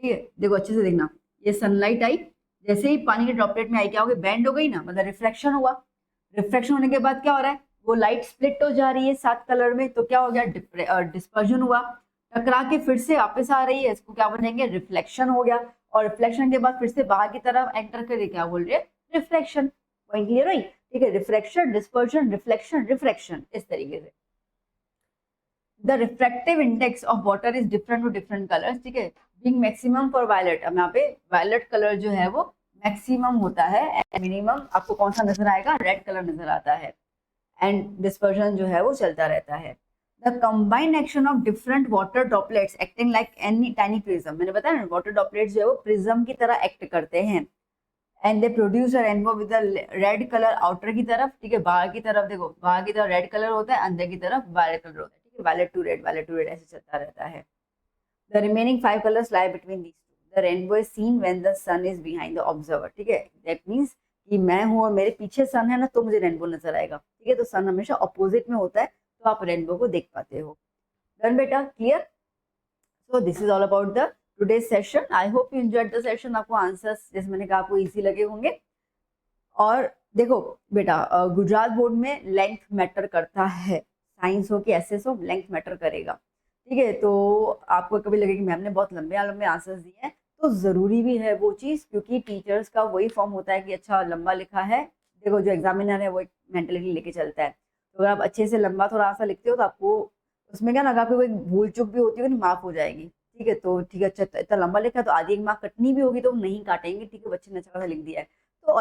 ठीक है, देखो अच्छे से देखना, ये सनलाइट आई, जैसे ही पानी के ड्रॉपलेट में आई क्या हो गई, बैंड हो गई ना, मतलब रिफ्लेक्शन हुआ। रिफ्लेक्शन होने के बाद क्या हो रहा है, वो लाइट स्प्लिट हो जा रही है 7 कलर में, तो क्या हो गया, डिस्पर्जन हुआ, टकरा के फिर से वापस आ रही है, इसको क्या बोलेंगे, रिफ्लेक्शन हो गया। और रिफ्लेक्शन के बाद फिर से बाहर की तरफ एंटर करे, क्या बोल रहे हैं, रिफ्लेक्शन। पॉइंट क्लियर हुई? ठीक है, रिफ्लेक्शन, डिस्पर्जन, रिफ्लेक्शन, रिफ्रैक्शन, इस तरीके से। The refractive index of water is different to different colours. ठीक है, बीइंग मैक्सिमम फॉर वायलेट, अब यहाँ पे वायलेट कलर जो है वो मैक्सिमम होता है, एंड मिनिमम आपको कौन सा नजर आएगा, रेड कलर नजर आता है, एंड डिस्पर्जन जो है वो चलता रहता है। The combined action of different water droplets acting like any tiny prism, मैंने बताया ना, वाटर ड्रॉपलेट्स जो है वो प्रिज्म की तरह एक्ट करते हैं, and they produce a rainbow with red colour outer की तरफ। ठीक है, बाहर की तरफ देखो, बाहर की तरफ रेड कलर होता है, अंदर की तरफ वायलेट कलर होता है। ठीक है, violet to red, violet to red, ऐसे चलता रहता है। The remaining 5 colours lie between these two. The rainbow is seen when the sun is behind the observer. ठीक है, दैट मींस कि मैं हूँ और मेरे पीछे सन है ना, तो मुझे रेनबो नजर आएगा। ठीक है, तो सन हमेशा ऑपोजिट में होता है, तो आप रेनबो को देख पाते हो। डन बेटा, clear? So this is all about the today's session. I hope you enjoyed the session. आपको आंसर्स, जैसे मैंने कहा, आपको इजी लगे होंगे। और देखो बेटा, गुजरात बोर्ड में लेंथ मैटर करता है, साइंस हो कि एसएस हो, लेंथ मैटर करेगा। ठीक है, तो आपको कभी लगे कि मैम ने बहुत लंबे लंबे आंसर्स दिए हैं, तो ज़रूरी भी है वो चीज़, क्योंकि टीचर्स का वही फॉर्म होता है कि अच्छा लंबा लिखा है। देखो जो एग्जामिनर है वो एक मेंटलिटी लेके चलता है, तो अगर आप अच्छे से लंबा थोड़ा आंसर लिखते हो तो आपको उसमें क्या ना, आपको कोई भूल चूक भी होती है ना, माफ हो जाएगी। ठीक है, तो ठीक है, अच्छा इतना लंबा लिखा है तो आधी एक मार्क कटनी भी होगी तो नहीं काटेंगे। ठीक है, बच्चे ने अच्छा खासा लिख दिया है, तो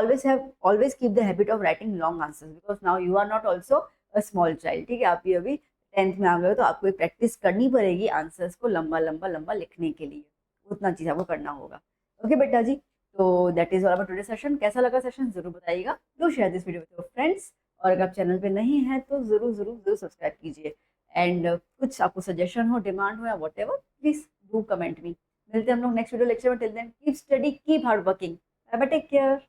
always keep the habit of writing long answers, because now you are not also a small child। ठीक है, आप ये अभी 10th में आ गए हो, तो आपको प्रैक्टिस करनी पड़ेगी आंसर्स को लंबा लंबा लंबा लिखने के लिए, उतना चीज आपको करना होगा। ओके बेटा जी, तो that is all about today session. कैसा लगा सेशन जरूर बताइएगा। Do share this video with your friends, और अगर आप चैनल पे नहीं है तो जरूर जरूर जरूर सब्सक्राइब कीजिए। एंड कुछ आपको सजेशन हो, डिमांड हो या whatever, please do comment me. मिलते हैं हम लोग नेक्स्ट वीडियो लेक्चर में। Till then keep study, keep hard working, bye bye, take care.